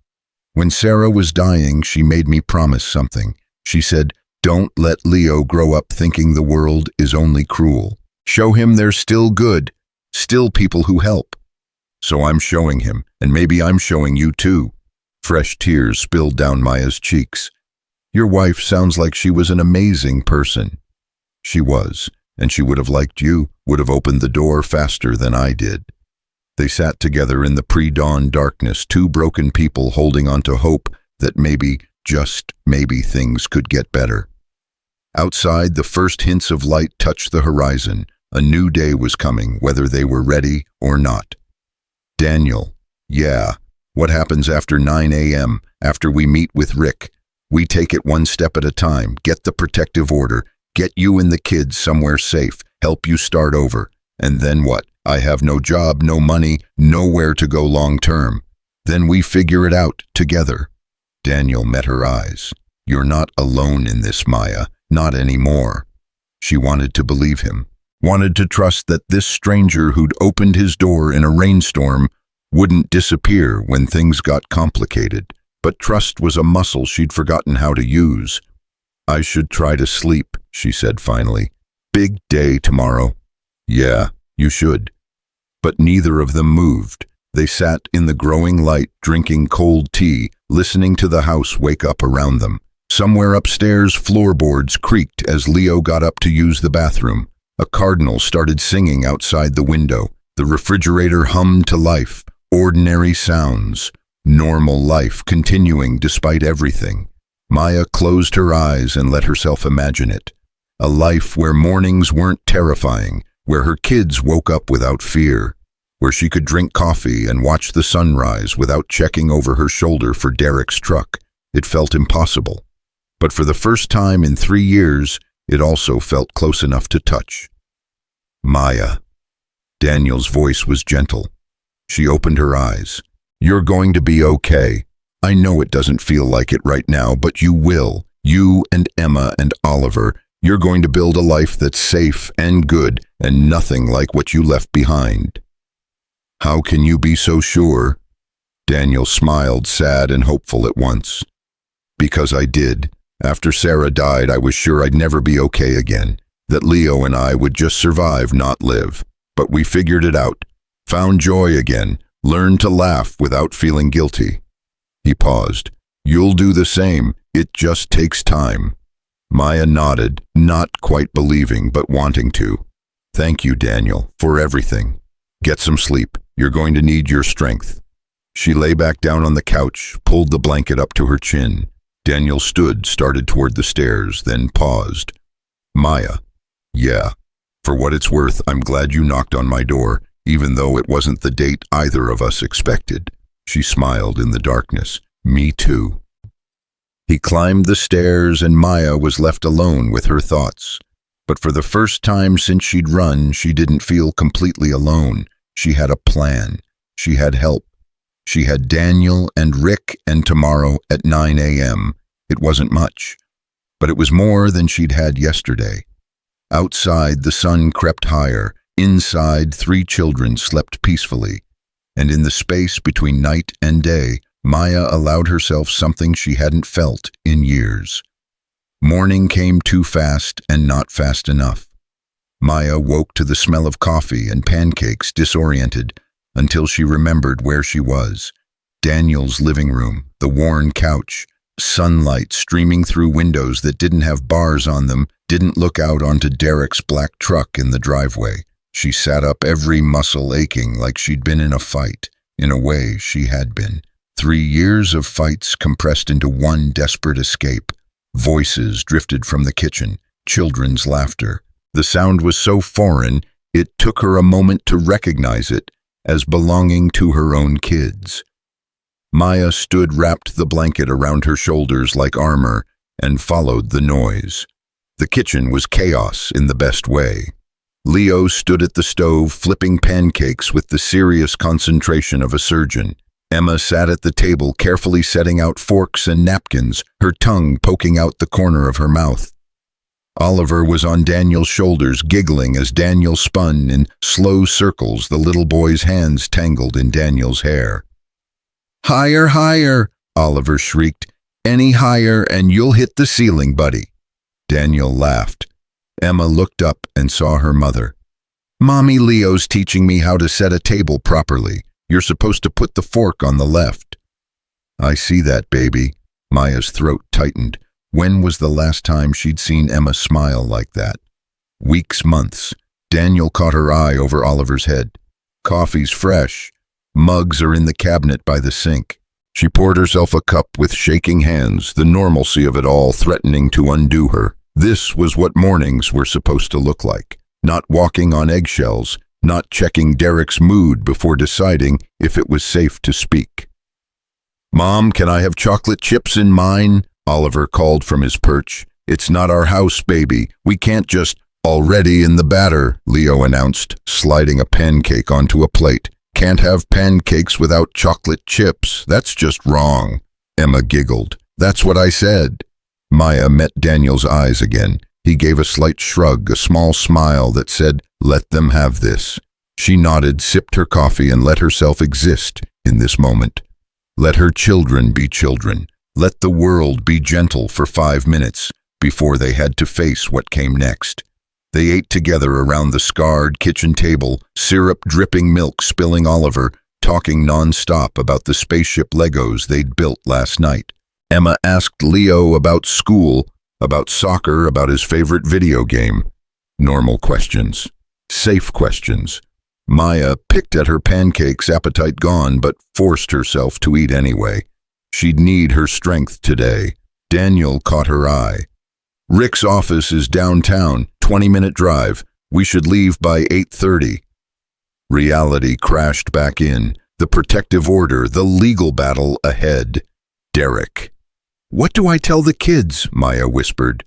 When Sarah was dying, she made me promise something. She said, don't let Leo grow up thinking the world is only cruel. Show him there's still good, still people who help. So I'm showing him, and maybe I'm showing you too. Fresh tears spilled down Maya's cheeks. Your wife sounds like she was an amazing person. She was, and she would have liked you, would have opened the door faster than I did. They sat together in the pre-dawn darkness, two broken people holding on to hope that maybe, just maybe, things could get better. Outside, the first hints of light touched the horizon. A new day was coming, whether they were ready or not. Daniel, yeah, what happens after 9 a.m., after we meet with Rick? We take it one step at a time, get the protective order, get you and the kids somewhere safe, help you start over. And then what? I have no job, no money, nowhere to go long term. Then we figure it out together. Daniel met her eyes. You're not alone in this, Maya, not anymore. She wanted to believe him, wanted to trust that this stranger who'd opened his door in a rainstorm wouldn't disappear when things got complicated. But trust was a muscle she'd forgotten how to use. I should try to sleep, she said finally. Big day tomorrow. Yeah, you should. But neither of them moved. They sat in the growing light, drinking cold tea, listening to the house wake up around them. Somewhere upstairs, floorboards creaked as Leo got up to use the bathroom. A cardinal started singing outside the window. The refrigerator hummed to life. Ordinary sounds. Normal life continuing despite everything. Maya closed her eyes and let herself imagine it. A life where mornings weren't terrifying, where her kids woke up without fear, where she could drink coffee and watch the sunrise without checking over her shoulder for Derek's truck. It felt impossible. But for the first time in 3 years, it also felt close enough to touch. Maya. Daniel's voice was gentle. She opened her eyes. You're going to be okay. I know it doesn't feel like it right now, but you will. You and Emma and Oliver. You're going to build a life that's safe and good and nothing like what you left behind. How can you be so sure? Daniel smiled, sad and hopeful at once. Because I did. After Sarah died, I was sure I'd never be okay again, that Leo and I would just survive, not live. But we figured it out, found joy again, learned to laugh without feeling guilty. He paused. You'll do the same. It just takes time. Maya nodded, not quite believing, but wanting to. Thank you, Daniel, for everything. Get some sleep. You're going to need your strength. She lay back down on the couch, pulled the blanket up to her chin. Daniel stood, started toward the stairs, then paused. Maya. Yeah. For what it's worth, I'm glad you knocked on my door, even though it wasn't the date either of us expected. She smiled in the darkness. Me too. He climbed the stairs and Maya was left alone with her thoughts. But for the first time since she'd run, she didn't feel completely alone. She had a plan. She had help. She had Daniel and Rick and tomorrow at 9 a.m. It wasn't much, but it was more than she'd had yesterday. Outside, the sun crept higher. Inside, 3 children slept peacefully. And in the space between night and day, Maya allowed herself something she hadn't felt in years. Morning came too fast and not fast enough. Maya woke to the smell of coffee and pancakes, disoriented, until she remembered where she was. Daniel's living room, the worn couch, sunlight streaming through windows that didn't have bars on them, didn't look out onto Derek's black truck in the driveway. She sat up, every muscle aching like she'd been in a fight. In a way, she had been. 3 years of fights compressed into one desperate escape. Voices drifted from the kitchen, children's laughter. The sound was so foreign, it took her a moment to recognize it as belonging to her own kids. Maya stood, wrapped the blanket around her shoulders like armor, and followed the noise. The kitchen was chaos in the best way. Leo stood at the stove, flipping pancakes with the serious concentration of a surgeon. Emma sat at the table, carefully setting out forks and napkins, her tongue poking out the corner of her mouth. Oliver was on Daniel's shoulders, giggling as Daniel spun in slow circles, the little boy's hands tangled in Daniel's hair. "Higher, higher," Oliver shrieked. "Any higher and you'll hit the ceiling, buddy." Daniel laughed. Emma looked up and saw her mother. "Mommy, Leo's teaching me how to set a table properly. You're supposed to put the fork on the left." "I see that, baby." Maya's throat tightened. When was the last time she'd seen Emma smile like that? Weeks, months. Daniel caught her eye over Oliver's head. "Coffee's fresh. Mugs are in the cabinet by the sink." She poured herself a cup with shaking hands, the normalcy of it all threatening to undo her. This was what mornings were supposed to look like. Not walking on eggshells, not checking Derek's mood before deciding if it was safe to speak. "Mom, can I have chocolate chips in mine?" Oliver called from his perch. "It's not our house, baby. We can't just—" "Already in the batter," Leo announced, sliding a pancake onto a plate. "Can't have pancakes without chocolate chips. That's just wrong." Emma giggled. "That's what I said." Maya met Daniel's eyes again. He gave a slight shrug, a small smile that said, "Let them have this." She nodded, sipped her coffee, and let herself exist in this moment. Let her children be children. Let the world be gentle for 5 minutes before they had to face what came next. They ate together around the scarred kitchen table, syrup dripping, milk spilling. Oliver talking non-stop about the spaceship Legos they'd built last night. Emma asked Leo about school, about soccer, about his favorite video game. Normal questions. Safe questions. Maya picked at her pancakes, appetite gone, but forced herself to eat anyway. She'd need her strength today. Daniel caught her eye. "Rick's office is downtown, 20-minute drive. We should leave by 8:30. Reality crashed back in. The protective order, the legal battle ahead. Derek. "What do I tell the kids?" Maya whispered.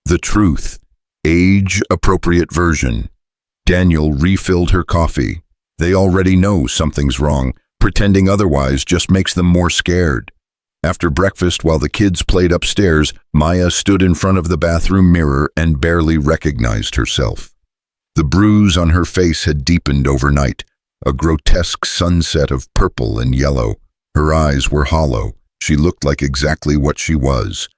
"The truth. Age-appropriate version." Daniel refilled her coffee. They already know something's wrong. Pretending otherwise just makes them more scared. After breakfast, while the kids played upstairs, Maya stood in front of the bathroom mirror and barely recognized herself. The bruise on her face had deepened overnight, a grotesque sunset of purple and yellow. Her eyes were hollow. She looked like exactly what she was.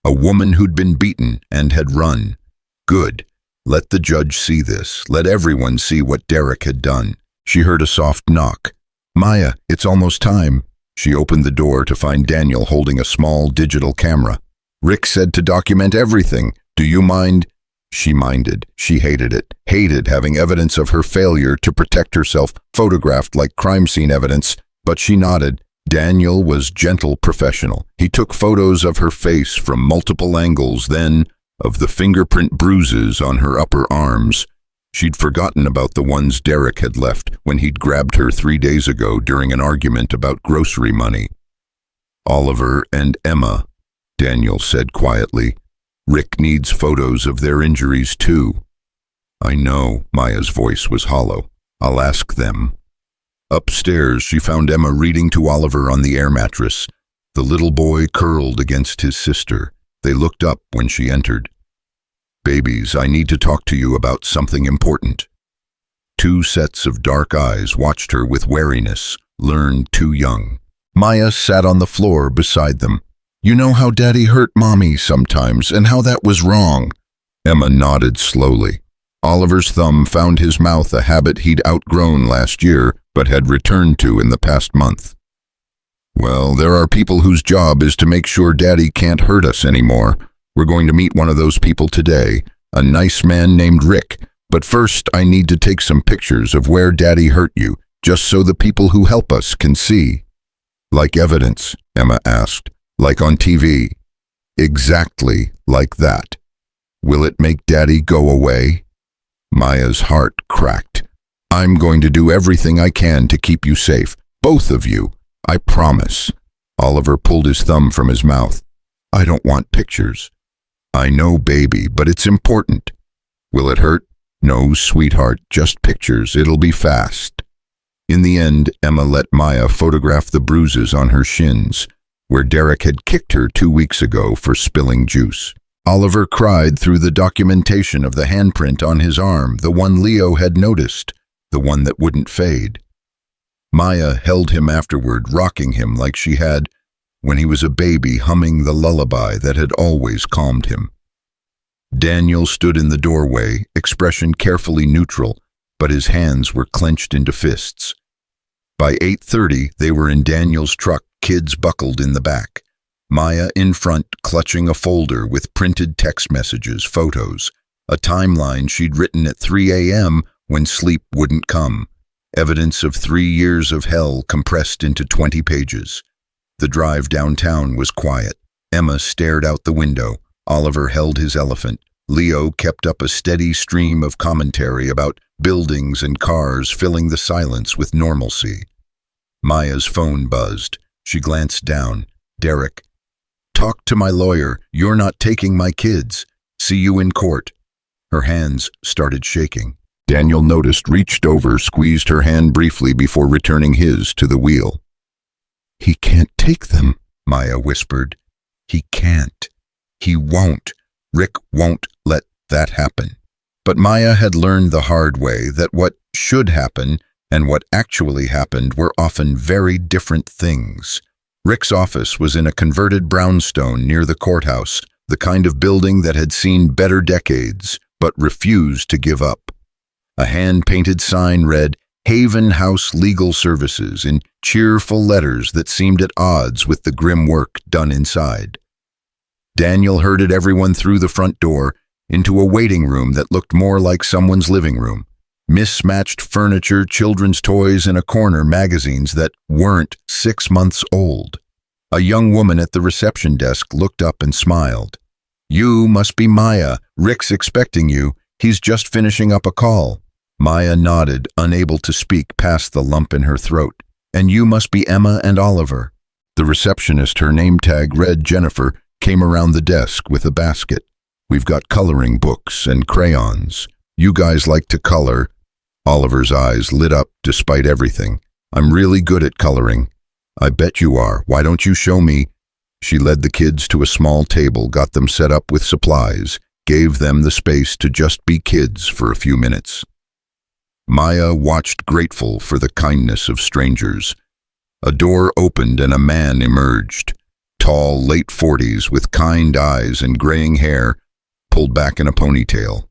A woman who'd been beaten and had run. Good. Let the judge see this. Let everyone see what Derek had done. She heard a soft knock. "Maya, it's almost time." She opened the door to find Daniel holding a small digital camera. "Rick said to document everything. Do you mind?" She minded. She hated it. Hated having evidence of her failure to protect herself photographed like crime scene evidence, but she nodded. Daniel was gentle professional. He took photos of her face from multiple angles, then of the fingerprint bruises on her upper arms. She'd forgotten about the ones Derek had left when he'd grabbed her 3 days ago during an argument about grocery money. "Oliver and Emma," Daniel said quietly. "Rick needs photos of their injuries too." "I know," Maya's voice was hollow. "I'll ask them." Upstairs, she found Emma reading to Oliver on the air mattress. The little boy curled against his sister. They looked up when she entered. "Babies, I need to talk to you about something important." 2 sets of dark eyes watched her with wariness, learned too young. Maya sat on the floor beside them. "You know how Daddy hurt Mommy sometimes, and how that was wrong." Emma nodded slowly. Oliver's thumb found his mouth, a habit he'd outgrown last year, but had returned to in the past month. Well, there are people whose job is to make sure Daddy can't hurt us anymore. We're going to meet one of those people today, a nice man named Rick. But first, I need to take some pictures of where Daddy hurt you, just so the people who help us can see. Like evidence, Emma asked. Like on TV. Exactly like that. Will it make Daddy go away? Maya's heart cracked. I'm going to do everything I can to keep you safe, both of you. I promise. Oliver pulled his thumb from his mouth. I don't want pictures. I know, baby, but it's important. Will it hurt? No, sweetheart, just pictures. It'll be fast. In the end, Emma let Maya photograph the bruises on her shins, where Derek had kicked her 2 weeks ago for spilling juice. Oliver cried through the documentation of the handprint on his arm, the one Leo had noticed, the one that wouldn't fade. Maya held him afterward, rocking him like she had when he was a baby, humming the lullaby that had always calmed him. Daniel stood in the doorway, expression carefully neutral, but his hands were clenched into fists. By 8:30, they were in Daniel's truck, kids buckled in the back. Maya in front, clutching a folder with printed text messages, photos, a timeline she'd written at 3 a.m. when sleep wouldn't come. Evidence of 3 years of hell compressed into 20 pages. The drive downtown was quiet. Emma stared out the window. Oliver held his elephant. Leo kept up a steady stream of commentary about buildings and cars, filling the silence with normalcy. Maya's phone buzzed. She glanced down. Derek. Talk to my lawyer. You're not taking my kids. See you in court. Her hands started shaking. Daniel noticed, reached over, squeezed her hand briefly before returning his to the wheel. He can't take them, Maya whispered. He can't. He won't. Rick won't let that happen. But Maya had learned the hard way that what should happen and what actually happened were often very different things. Rick's office was in a converted brownstone near the courthouse, the kind of building that had seen better decades, but refused to give up. A hand-painted sign read, Haven House Legal Services, in cheerful letters that seemed at odds with the grim work done inside. Daniel herded everyone through the front door into a waiting room that looked more like someone's living room. Mismatched furniture, children's toys, and a corner magazines that weren't 6 months old. A young woman at the reception desk looked up and smiled. You must be Maya. Rick's expecting you. He's just finishing up a call. Maya nodded, unable to speak past the lump in her throat. And you must be Emma and Oliver. The receptionist, her name tag read Jennifer, came around the desk with a basket. We've got coloring books and crayons. You guys like to color? Oliver's eyes lit up despite everything. I'm really good at coloring. I bet you are. Why don't you show me? She led the kids to a small table, got them set up with supplies, gave them the space to just be kids for a few minutes. Maya watched, grateful for the kindness of strangers. A door opened and a man emerged. Tall, late 40s, with kind eyes and graying hair, pulled back in a ponytail.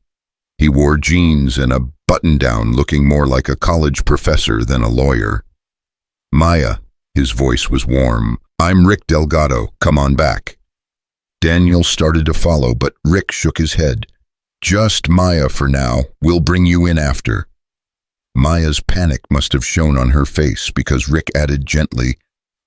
He wore jeans and a button-down, looking more like a college professor than a lawyer. Maya, his voice was warm. I'm Rick Delgado. Come on back. Daniel started to follow, but Rick shook his head. Just Maya for now. We'll bring you in after. Maya's panic must have shown on her face because Rick added gently,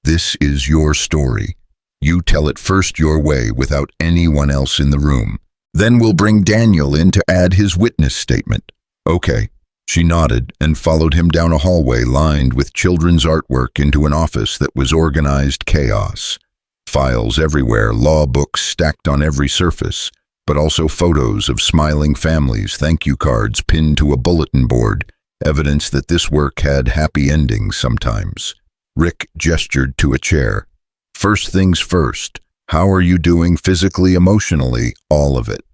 This is your story. You tell it first your way without anyone else in the room. Then we'll bring Daniel in to add his witness statement. Okay. She nodded and followed him down a hallway lined with children's artwork into an office that was organized chaos. Files everywhere, law books stacked on every surface, but also photos of smiling families, thank you cards pinned to a bulletin board, evidence that this work had happy endings sometimes. Rick gestured to a chair. First things first, how are you doing physically, emotionally, all of it?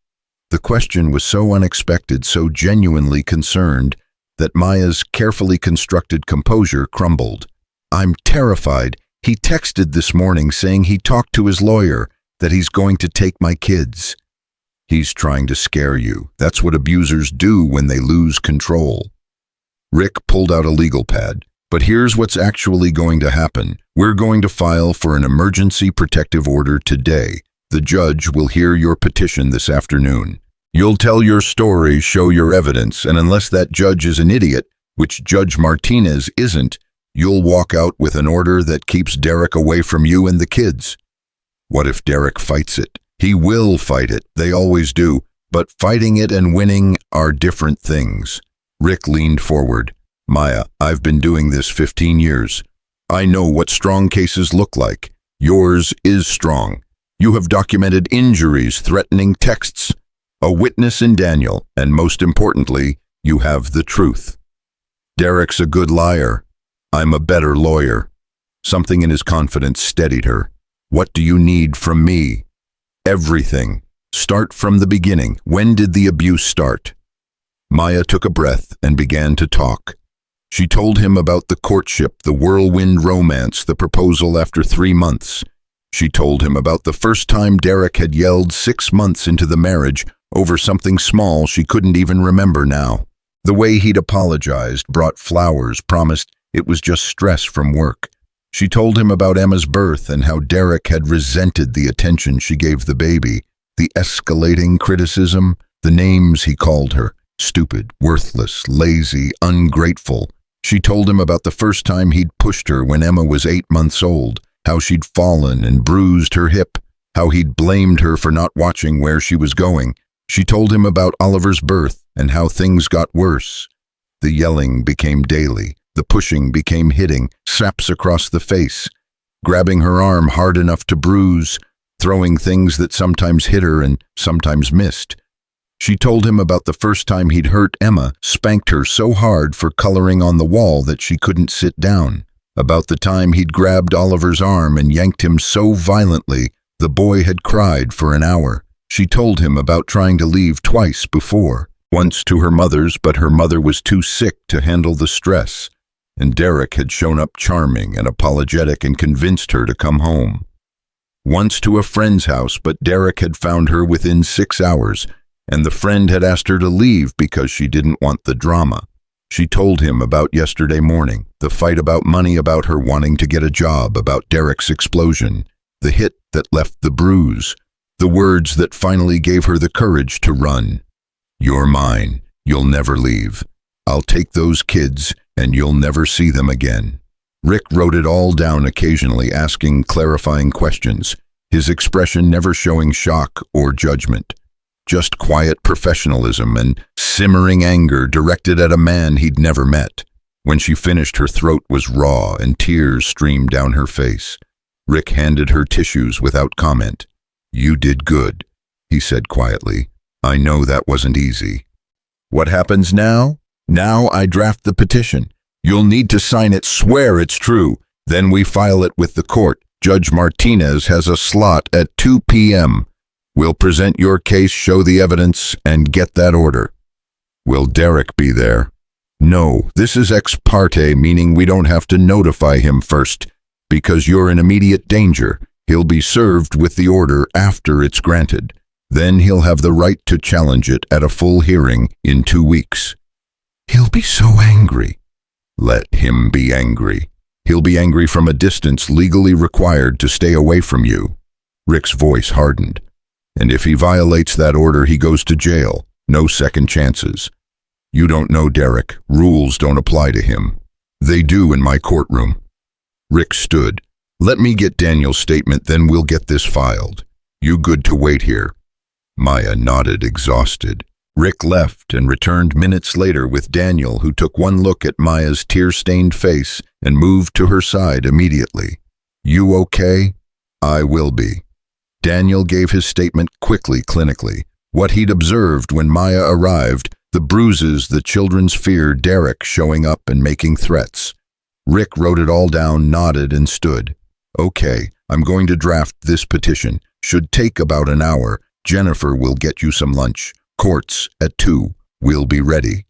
The question was so unexpected, so genuinely concerned, that Maya's carefully constructed composure crumbled. I'm terrified. He texted this morning saying he talked to his lawyer, that he's going to take my kids. He's trying to scare you. That's what abusers do when they lose control. Rick pulled out a legal pad. But here's what's actually going to happen. We're going to file for an emergency protective order today. The judge will hear your petition this afternoon. You'll tell your story, show your evidence, and unless that judge is an idiot, which Judge Martinez isn't, you'll walk out with an order that keeps Derek away from you and the kids. What if Derek fights it? He will fight it. They always do. But fighting it and winning are different things. Rick leaned forward. Maya, I've been doing this 15 years. I know what strong cases look like. Yours is strong. You have documented injuries, threatening texts, a witness in Daniel, and most importantly, you have the truth. Derek's a good liar. I'm a better lawyer. Something in his confidence steadied her. What do you need from me? Everything. Start from the beginning. When did the abuse start? Maya took a breath and began to talk. She told him about the courtship, the whirlwind romance, the proposal after 3 months. She told him about the first time Derek had yelled 6 months into the marriage over something small she couldn't even remember now. The way he'd apologized, brought flowers, promised it was just stress from work. She told him about Emma's birth and how Derek had resented the attention she gave the baby, the escalating criticism, the names he called her, stupid, worthless, lazy, ungrateful. She told him about the first time he'd pushed her when Emma was 8 months old, how she'd fallen and bruised her hip, how he'd blamed her for not watching where she was going. She told him about Oliver's birth and how things got worse. The yelling became daily, the pushing became hitting, slaps across the face, grabbing her arm hard enough to bruise, throwing things that sometimes hit her and sometimes missed. She told him about the first time he'd hurt Emma, spanked her so hard for coloring on the wall that she couldn't sit down. About the time he'd grabbed Oliver's arm and yanked him so violently the boy had cried for an hour. She told him about trying to leave twice before, once to her mother's, but her mother was too sick to handle the stress, and Derek had shown up charming and apologetic and convinced her to come home. Once to a friend's house, but Derek had found her within 6 hours, and the friend had asked her to leave because she didn't want the drama. She told him about yesterday morning, the fight about money, about her wanting to get a job, about Derek's explosion, the hit that left the bruise, the words that finally gave her the courage to run. You're mine. You'll never leave. I'll take those kids, and you'll never see them again. Rick wrote it all down, occasionally asking clarifying questions, his expression never showing shock or judgment. Just quiet professionalism and simmering anger directed at a man he'd never met. When she finished, her throat was raw and tears streamed down her face. Rick handed her tissues without comment. You did good, he said quietly. I know that wasn't easy. What happens now? Now I draft the petition. You'll need to sign it, swear it's true. Then we file it with the court. Judge Martinez has a slot at 2 p.m. We'll present your case, show the evidence, and get that order. Will Derek be there? No, this is ex parte, meaning we don't have to notify him first. Because you're in immediate danger, he'll be served with the order after it's granted. Then he'll have the right to challenge it at a full hearing in 2 weeks. He'll be so angry. Let him be angry. He'll be angry from a distance legally required to stay away from you. Rick's voice hardened. And if he violates that order, he goes to jail. No second chances. You don't know Derek. Rules don't apply to him. They do in my courtroom. Rick stood. Let me get Daniel's statement, then we'll get this filed. You good to wait here? Maya nodded, exhausted. Rick left and returned minutes later with Daniel, who took one look at Maya's tear-stained face and moved to her side immediately. You okay? I will be. Daniel gave his statement quickly, clinically. What he'd observed when Maya arrived, the bruises the children's fear, Derek showing up and making threats. Rick wrote it all down, nodded, and stood. Okay, I'm going to draft this petition. Should take about an hour. Jennifer will get you some lunch. Courts at 2. We'll be ready.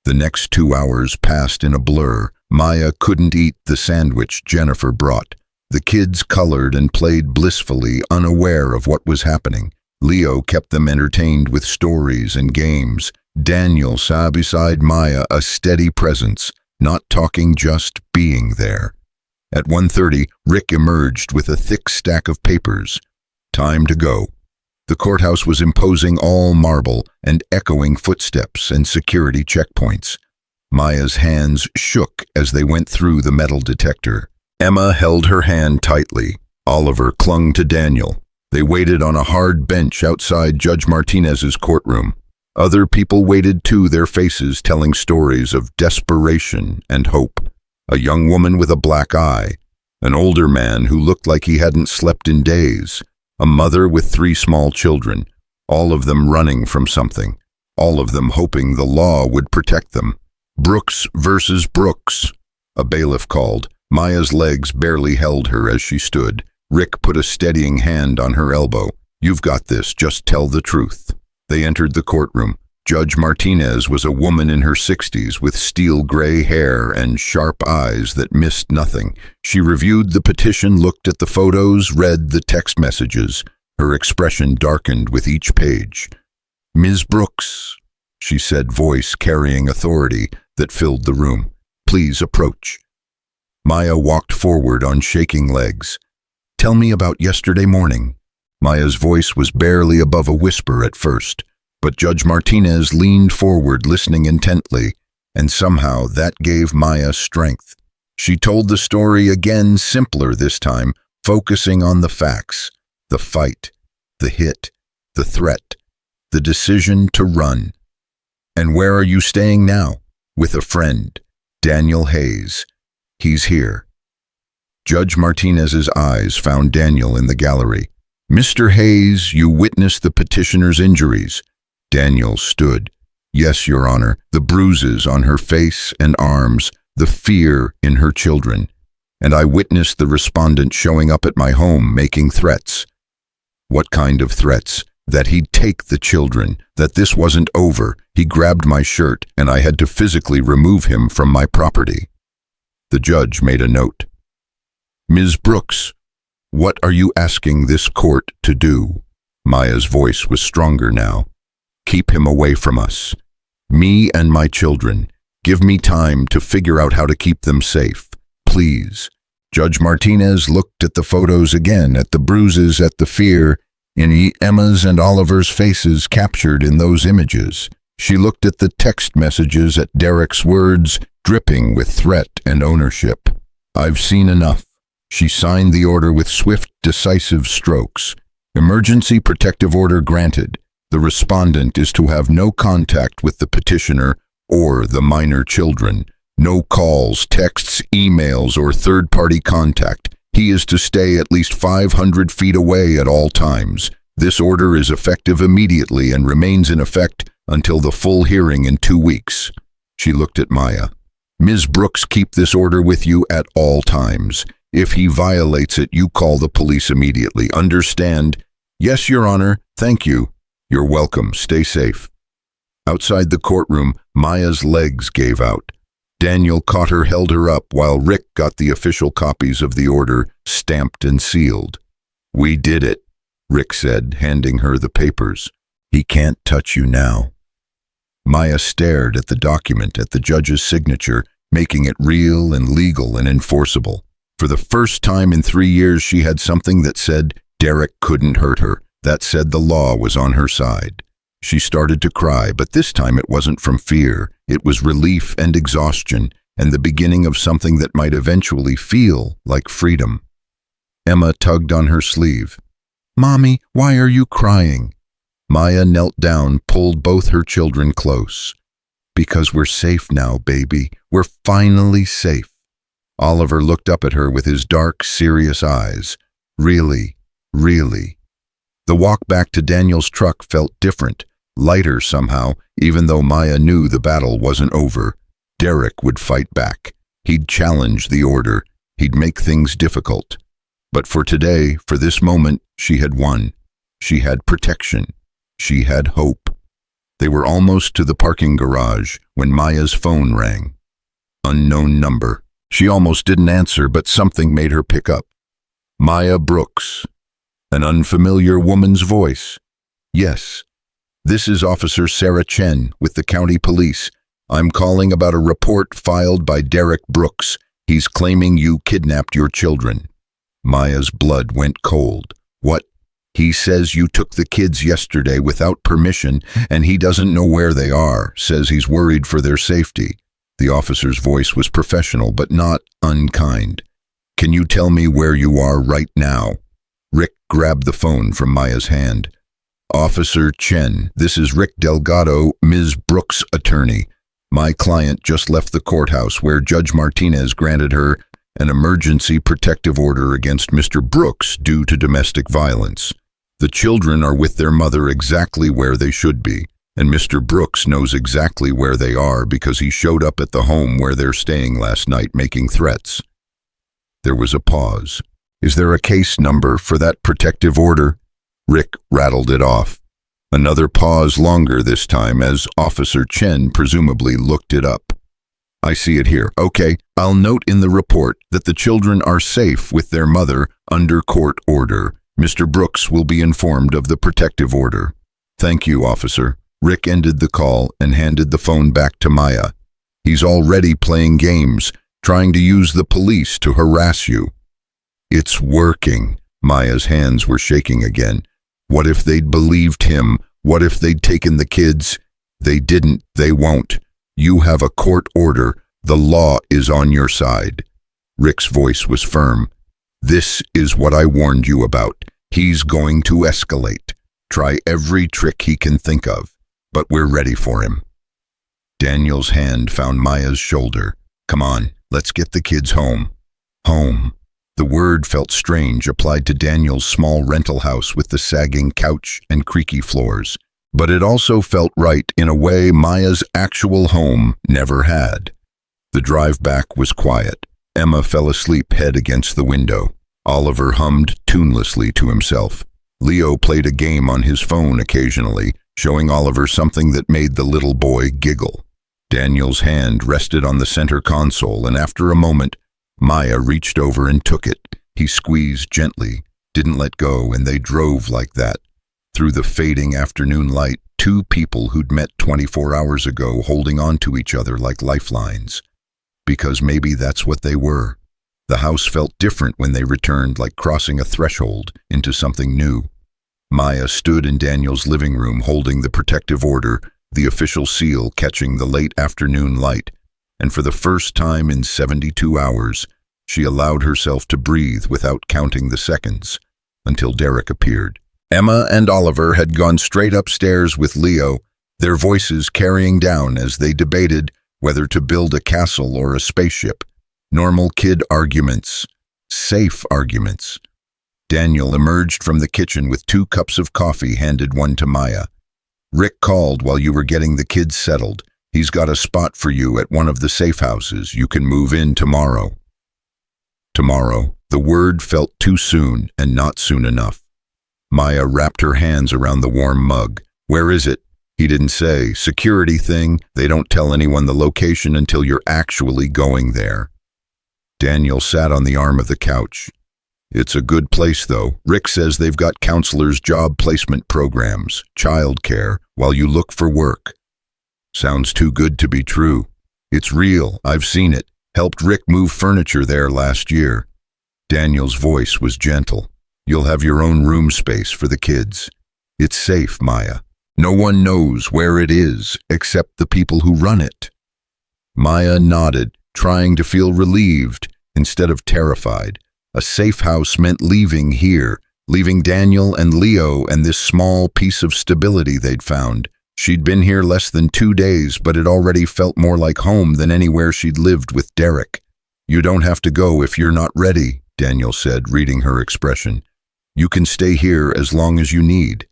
The next 2 hours passed in a blur. Maya couldn't eat the sandwich Jennifer brought. The kids colored and played blissfully, unaware of what was happening. Leo kept them entertained with stories and games. Daniel sat beside Maya, a steady presence, Not talking, just being there. At 1:30, Rick emerged with a thick stack of papers. Time to go. The courthouse was imposing, all marble and echoing footsteps and security checkpoints. Maya's hands shook as they went through the metal detector. Emma held her hand tightly. Oliver clung to Daniel. They waited on a hard bench outside Judge Martinez's courtroom. Other people waited too, their faces telling stories of desperation and hope. A young woman with a black eye, an older man who looked like he hadn't slept in days, a mother with 3 small children, all of them running from something, all of them hoping the law would protect them. Brooks versus Brooks, a bailiff called. Maya's legs barely held her as she stood. Rick put a steadying hand on her elbow. "You've got this, just tell the truth." They entered the courtroom. Judge Martinez was a woman in her 60s with steel gray hair and sharp eyes that missed nothing. She reviewed the petition, looked at the photos, read the text messages. Her expression darkened with each page. "Ms. Brooks," she said, voice carrying authority that filled the room. "Please approach." Maya walked forward on shaking legs. "Tell me about yesterday morning." Maya's voice was barely above a whisper at first, but Judge Martinez leaned forward, listening intently, and somehow that gave Maya strength. She told the story again, simpler this time, focusing on the facts: the fight, the hit, the threat, the decision to run. "And where are you staying now?" "With a friend, Daniel Hayes. He's here." Judge Martinez's eyes found Daniel in the gallery. "Mr. Hayes, you witnessed the petitioner's injuries." Daniel stood. "Yes, Your Honor, the bruises on her face and arms, the fear in her children. And I witnessed the respondent showing up at my home making threats." "What kind of threats?" "That he'd take the children, that this wasn't over. He grabbed my shirt and I had to physically remove him from my property." The judge made a note. "Ms. Brooks, what are you asking this court to do?" Maya's voice was stronger now. "Keep him away from us. Me and my children. Give me time to figure out how to keep them safe. Please." Judge Martinez looked at the photos again, at the bruises, at the fear in Emma's and Oliver's faces captured in those images. She looked at the text messages, at Derek's words, dripping with threat and ownership. "I've seen enough." She signed the order with swift, decisive strokes. "Emergency protective order granted. The respondent is to have no contact with the petitioner or the minor children. No calls, texts, emails, or third-party contact. He is to stay at least 500 feet away at all times. This order is effective immediately and remains in effect until the full hearing in 2 weeks. She looked at Maya. "Ms. Brooks, keep this order with you at all times. If he violates it, you call the police immediately. Understand?" "Yes, Your Honor. Thank you." "You're welcome. Stay safe." Outside the courtroom, Maya's legs gave out. Daniel caught her, held her up, while Rick got the official copies of the order, stamped and sealed. "We did it," Rick said, handing her the papers. "He can't touch you now." Maya stared at the document, at the judge's signature, making it real and legal and enforceable. For the first time in 3 years, she had something that said Derek couldn't hurt her, that said the law was on her side. She started to cry, but this time it wasn't from fear. It was relief and exhaustion, and the beginning of something that might eventually feel like freedom. Emma tugged on her sleeve. "Mommy, why are you crying?" Maya knelt down, pulled both her children close. "Because we're safe now, baby. We're finally safe." Oliver looked up at her with his dark, serious eyes. "Really, really." The walk back to Daniel's truck felt different, lighter somehow, even though Maya knew the battle wasn't over. Derek would fight back. He'd challenge the order. He'd make things difficult. But for today, for this moment, she had won. She had protection. She had hope. They were almost to the parking garage when Maya's phone rang. Unknown number. She almost didn't answer, but something made her pick up. Maya Brooks. An unfamiliar woman's voice. "Yes. This is Officer Sarah Chen with the county police. I'm calling about a report filed by Derek Brooks. He's claiming you kidnapped your children. Maya's blood went cold. What? He says you took the kids yesterday without permission, and he doesn't know where they are, says he's worried for their safety. The officer's voice was professional, but not unkind. Can you tell me where you are right now? Rick grabbed the phone from Maya's hand. Officer Chen, this is Rick Delgado, Ms. Brooks' attorney. My client just left the courthouse where Judge Martinez granted her an emergency protective order against Mr. Brooks due to domestic violence. The children are with their mother exactly where they should be, and Mr. Brooks knows exactly where they are because he showed up at the home where they're staying last night making threats. There was a pause. Is there a case number for that protective order? Rick rattled it off. Another pause, longer this time, as Officer Chen presumably looked it up. I see it here. Okay, I'll note in the report that the children are safe with their mother under court order. Mr. Brooks will be informed of the protective order. Thank you, officer. Rick ended the call and handed the phone back to Maya. He's already playing games, trying to use the police to harass you. It's working. Maya's hands were shaking again. What if they'd believed him? What if they'd taken the kids? They didn't. They won't. You have a court order. The law is on your side. Rick's voice was firm. This is what I warned you about. He's going to escalate. Try every trick he can think of, but we're ready for him. Daniel's hand found Maya's shoulder. Come on, let's get the kids home. Home. The word felt strange applied to Daniel's small rental house with the sagging couch and creaky floors. But it also felt right in a way Maya's actual home never had. The drive back was quiet. Emma fell asleep head against the window. Oliver hummed tunelessly to himself. Leo played a game on his phone occasionally, showing Oliver something that made the little boy giggle. Daniel's hand rested on the center console, and after a moment, Maya reached over and took it. He squeezed gently, didn't let go, and they drove like that. Through the fading afternoon light, two people who'd met 24 hours ago holding on to each other like lifelines. Because maybe that's what they were. The house felt different when they returned, like crossing a threshold into something new. Maya stood in Daniel's living room holding the protective order, the official seal catching the late afternoon light, and for the first time in 72 hours, she allowed herself to breathe without counting the seconds, until Derek appeared. Emma and Oliver had gone straight upstairs with Leo, their voices carrying down as they debated whether to build a castle or a spaceship. Normal kid arguments. Safe arguments. Daniel emerged from the kitchen with 2 cups of coffee, handed one to Maya. Rick called while you were getting the kids settled. He's got a spot for you at one of the safe houses. You can move in tomorrow. Tomorrow. The word felt too soon and not soon enough. Maya wrapped her hands around the warm mug. Where is it? He didn't say. Security thing. They don't tell anyone the location until you're actually going there. Daniel sat on the arm of the couch. It's a good place, though. Rick says they've got counselors' job placement programs, childcare, while you look for work. Sounds too good to be true. It's real. I've seen it. Helped Rick move furniture there last year. Daniel's voice was gentle. You'll have your own room space for the kids. It's safe, Maya. No one knows where it is except the people who run it. Maya nodded, trying to feel relieved instead of terrified. A safe house meant leaving here, leaving Daniel and Leo and this small piece of stability they'd found. She'd been here less than 2 days, but it already felt more like home than anywhere she'd lived with Derek. You don't have to go if you're not ready, Daniel said, reading her expression. You can stay here as long as you need.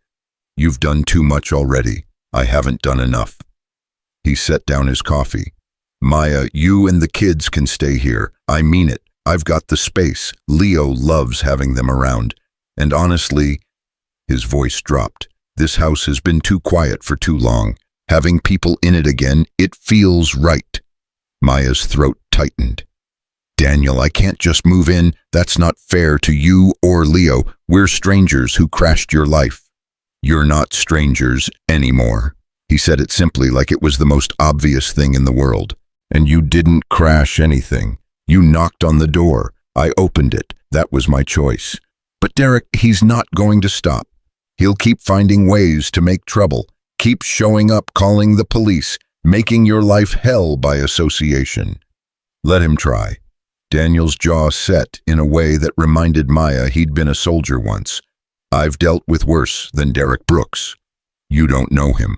You've done too much already. I haven't done enough. He set down his coffee. Maya, you and the kids can stay here. I mean it. I've got the space. Leo loves having them around. And honestly, his voice dropped. This house has been too quiet for too long. Having people in it again, it feels right. Maya's throat tightened. Daniel, I can't just move in. That's not fair to you or Leo. We're strangers who crashed your life. You're not strangers anymore. He said it simply, like it was the most obvious thing in the world. And you didn't crash anything. You knocked on the door. I opened it. That was my choice. But Derek, he's not going to stop. He'll keep finding ways to make trouble, keep showing up, calling the police, making your life hell by association. Let him try. Daniel's jaw set in a way that reminded Maya he'd been a soldier once. I've dealt with worse than Derek Brooks. You don't know him.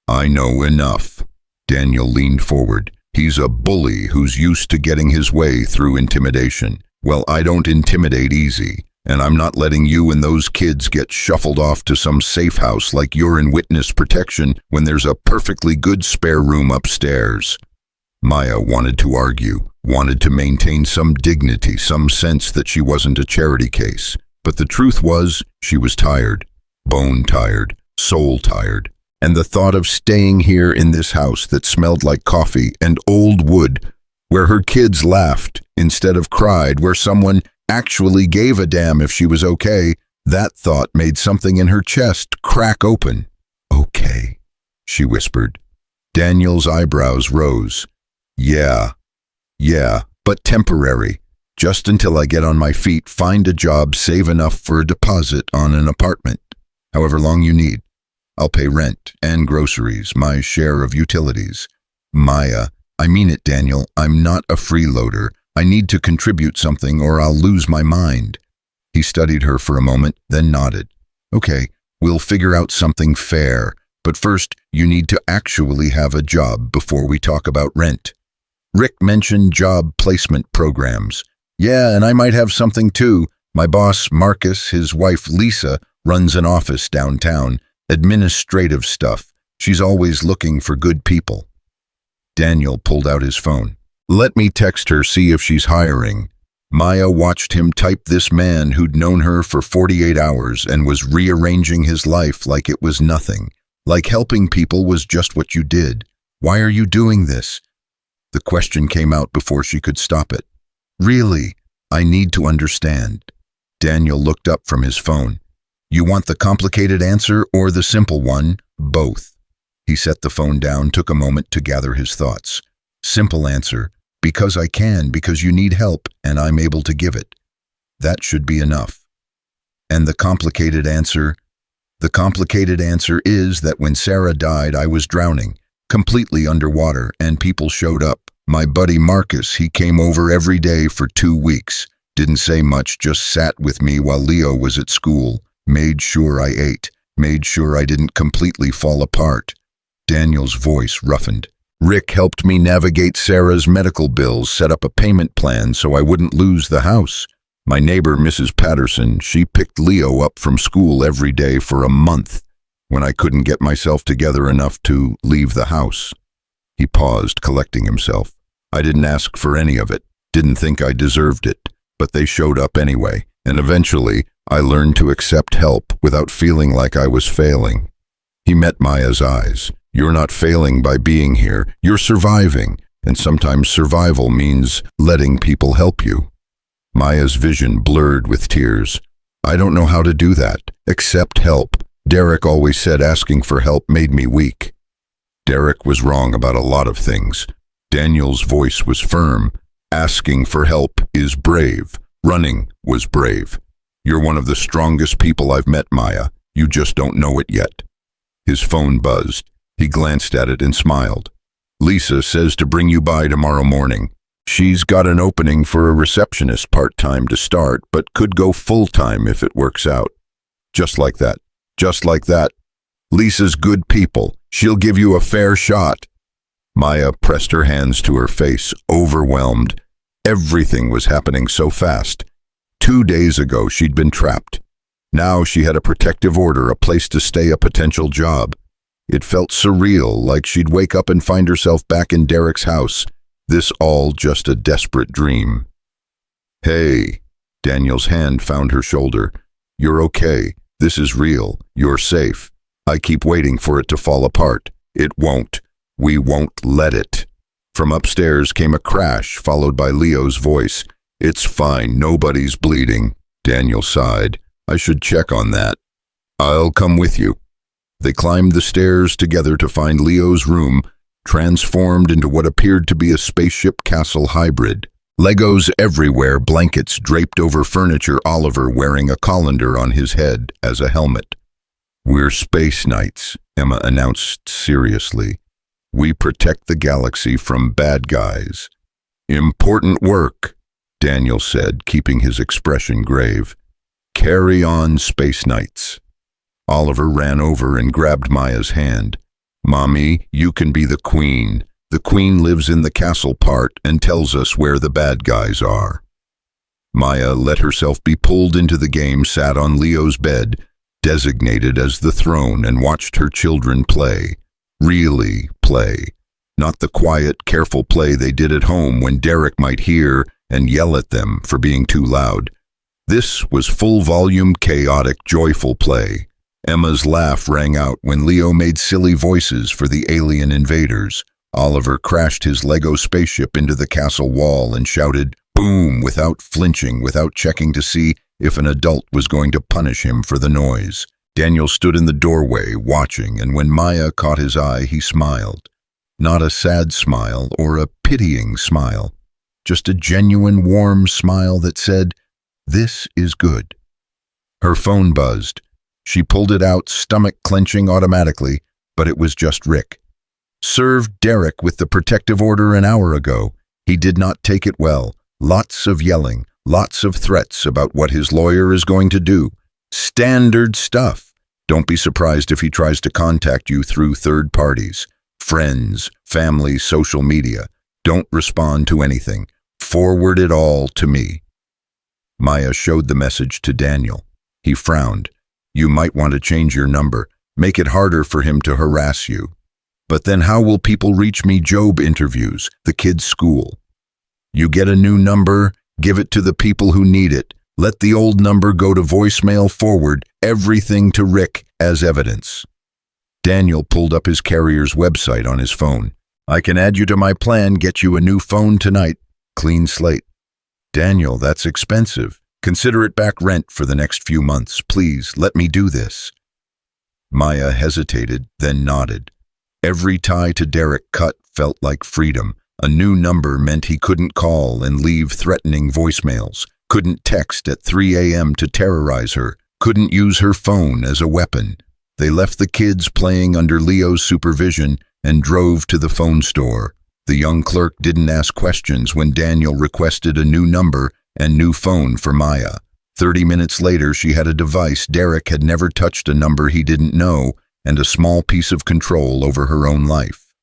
I know enough. Daniel leaned forward. He's a bully who's used to getting his way through intimidation. Well, I don't intimidate easy, and I'm not letting you and those kids get shuffled off to some safe house like you're in witness protection when there's a perfectly good spare room upstairs. Maya wanted to argue, wanted to maintain some dignity, some sense that she wasn't a charity case. But the truth was, she was tired, bone tired, soul tired. And the thought of staying here in this house that smelled like coffee and old wood, where her kids laughed instead of cried, where someone actually gave a damn if she was okay, that thought made something in her chest crack open. Okay, she whispered. Daniel's eyebrows rose. Yeah, but temporary. Just until I get on my feet, find a job, save enough for a deposit on an apartment. However long you need. I'll pay rent and groceries, my share of utilities. Maya, I mean it, Daniel. I'm not a freeloader. I need to contribute something or I'll lose my mind. He studied her for a moment, then nodded. Okay, we'll figure out something fair. But first, you need to actually have a job before we talk about rent. Rick mentioned job placement programs. Yeah, and I might have something too. My boss, Marcus, his wife, Lisa, runs an office downtown. Administrative stuff. She's always looking for good people. Daniel pulled out his phone. Let me text her, see if she's hiring. Maya watched him type this man who'd known her for 48 hours and was rearranging his life like it was nothing. Like helping people was just what you did. Why are you doing this? The question came out before she could stop it. Really? I need to understand. Daniel looked up from his phone. You want the complicated answer or the simple one? Both. He set the phone down, took a moment to gather his thoughts. Simple answer. Because I can, because you need help, and I'm able to give it. That should be enough. And the complicated answer? The complicated answer is that when Sarah died, I was drowning, completely underwater, and people showed up. My buddy Marcus, he came over every day for 2 weeks. Didn't say much, just sat with me while Leo was at school. Made sure I ate, made sure I didn't completely fall apart. Daniel's voice roughened. Rick helped me navigate Sarah's medical bills, set up a payment plan so I wouldn't lose the house. My neighbor, Mrs. Patterson, she picked Leo up from school every day for a month when I couldn't get myself together enough to leave the house. He paused, collecting himself. I didn't ask for any of it, didn't think I deserved it, but they showed up anyway, and eventually I learned to accept help without feeling like I was failing. He met Maya's eyes. You're not failing by being here, you're surviving, and sometimes survival means letting people help you. Maya's vision blurred with tears. I don't know how to do that. Accept help. Derek always said asking for help made me weak. Derek was wrong about a lot of things. Daniel's voice was firm. Asking for help is brave. Running was brave. You're one of the strongest people I've met, Maya. You just don't know it yet. His phone buzzed. He glanced at it and smiled. Lisa says to bring you by tomorrow morning. She's got an opening for a receptionist part-time to start, but could go full-time if it works out. Just like that. Just like that. Lisa's good people. She'll give you a fair shot. Maya pressed her hands to her face, overwhelmed. Everything was happening so fast. 2 days ago, she'd been trapped. Now she had a protective order, a place to stay, a potential job. It felt surreal, like she'd wake up and find herself back in Derek's house. This all just a desperate dream. Hey, Daniel's hand found her shoulder. You're okay. This is real. You're safe. I keep waiting for it to fall apart. It won't. We won't let it. From upstairs came a crash, followed by Leo's voice. It's fine. Nobody's bleeding. Daniel sighed. I should check on that. I'll come with you. They climbed the stairs together to find Leo's room, transformed into what appeared to be a spaceship castle hybrid. Legos everywhere, blankets draped over furniture, Oliver wearing a colander on his head as a helmet. "We're space knights," Emma announced seriously. "We protect the galaxy from bad guys." "Important work," Daniel said, keeping his expression grave. "Carry on, space knights." Oliver ran over and grabbed Maya's hand. "Mommy, you can be the queen. The queen lives in the castle part and tells us where the bad guys are." Maya let herself be pulled into the game, sat on Leo's bed, designated as the throne, and watched her children play. Really play. Not the quiet, careful play they did at home when Derek might hear and yell at them for being too loud. This was full-volume, chaotic, joyful play. Emma's laugh rang out when Leo made silly voices for the alien invaders. Oliver crashed his Lego spaceship into the castle wall and shouted, "Boom!" without flinching, without checking to see if an adult was going to punish him for the noise. Daniel stood in the doorway, watching, and when Maya caught his eye, he smiled. Not a sad smile or a pitying smile, just a genuine, warm smile that said, "This is good." Her phone buzzed. She pulled it out, stomach clenching automatically, but it was just Rick. "Served Derek with the protective order an hour ago. He did not take it well. Lots of yelling, lots of threats about what his lawyer is going to do. Standard stuff. Don't be surprised if he tries to contact you through third parties. Friends, family, social media. Don't respond to anything. Forward it all to me." Maya showed the message to Daniel. He frowned. "You might want to change your number. Make it harder for him to harass you." "But then how will people reach me?" "Job interviews, the kids' school." "You get a new number, give it to the people who need it. Let the old number go to voicemail, forward everything to Rick as evidence." Daniel pulled up his carrier's website on his phone. "I can add you to my plan, get you a new phone tonight. Clean slate." "Daniel, that's expensive. Consider it back rent for the next few months. Please, let me do this." Maya hesitated, then nodded. Every tie to Derek cut felt like freedom. A new number meant he couldn't call and leave threatening voicemails, couldn't text at 3 a.m. to terrorize her, couldn't use her phone as a weapon. They left the kids playing under Leo's supervision and drove to the phone store. The young clerk didn't ask questions when Daniel requested a new number and new phone for Maya. 30 minutes later, she had a device Derek had never touched, a number he didn't know, and a small piece of control over her own life.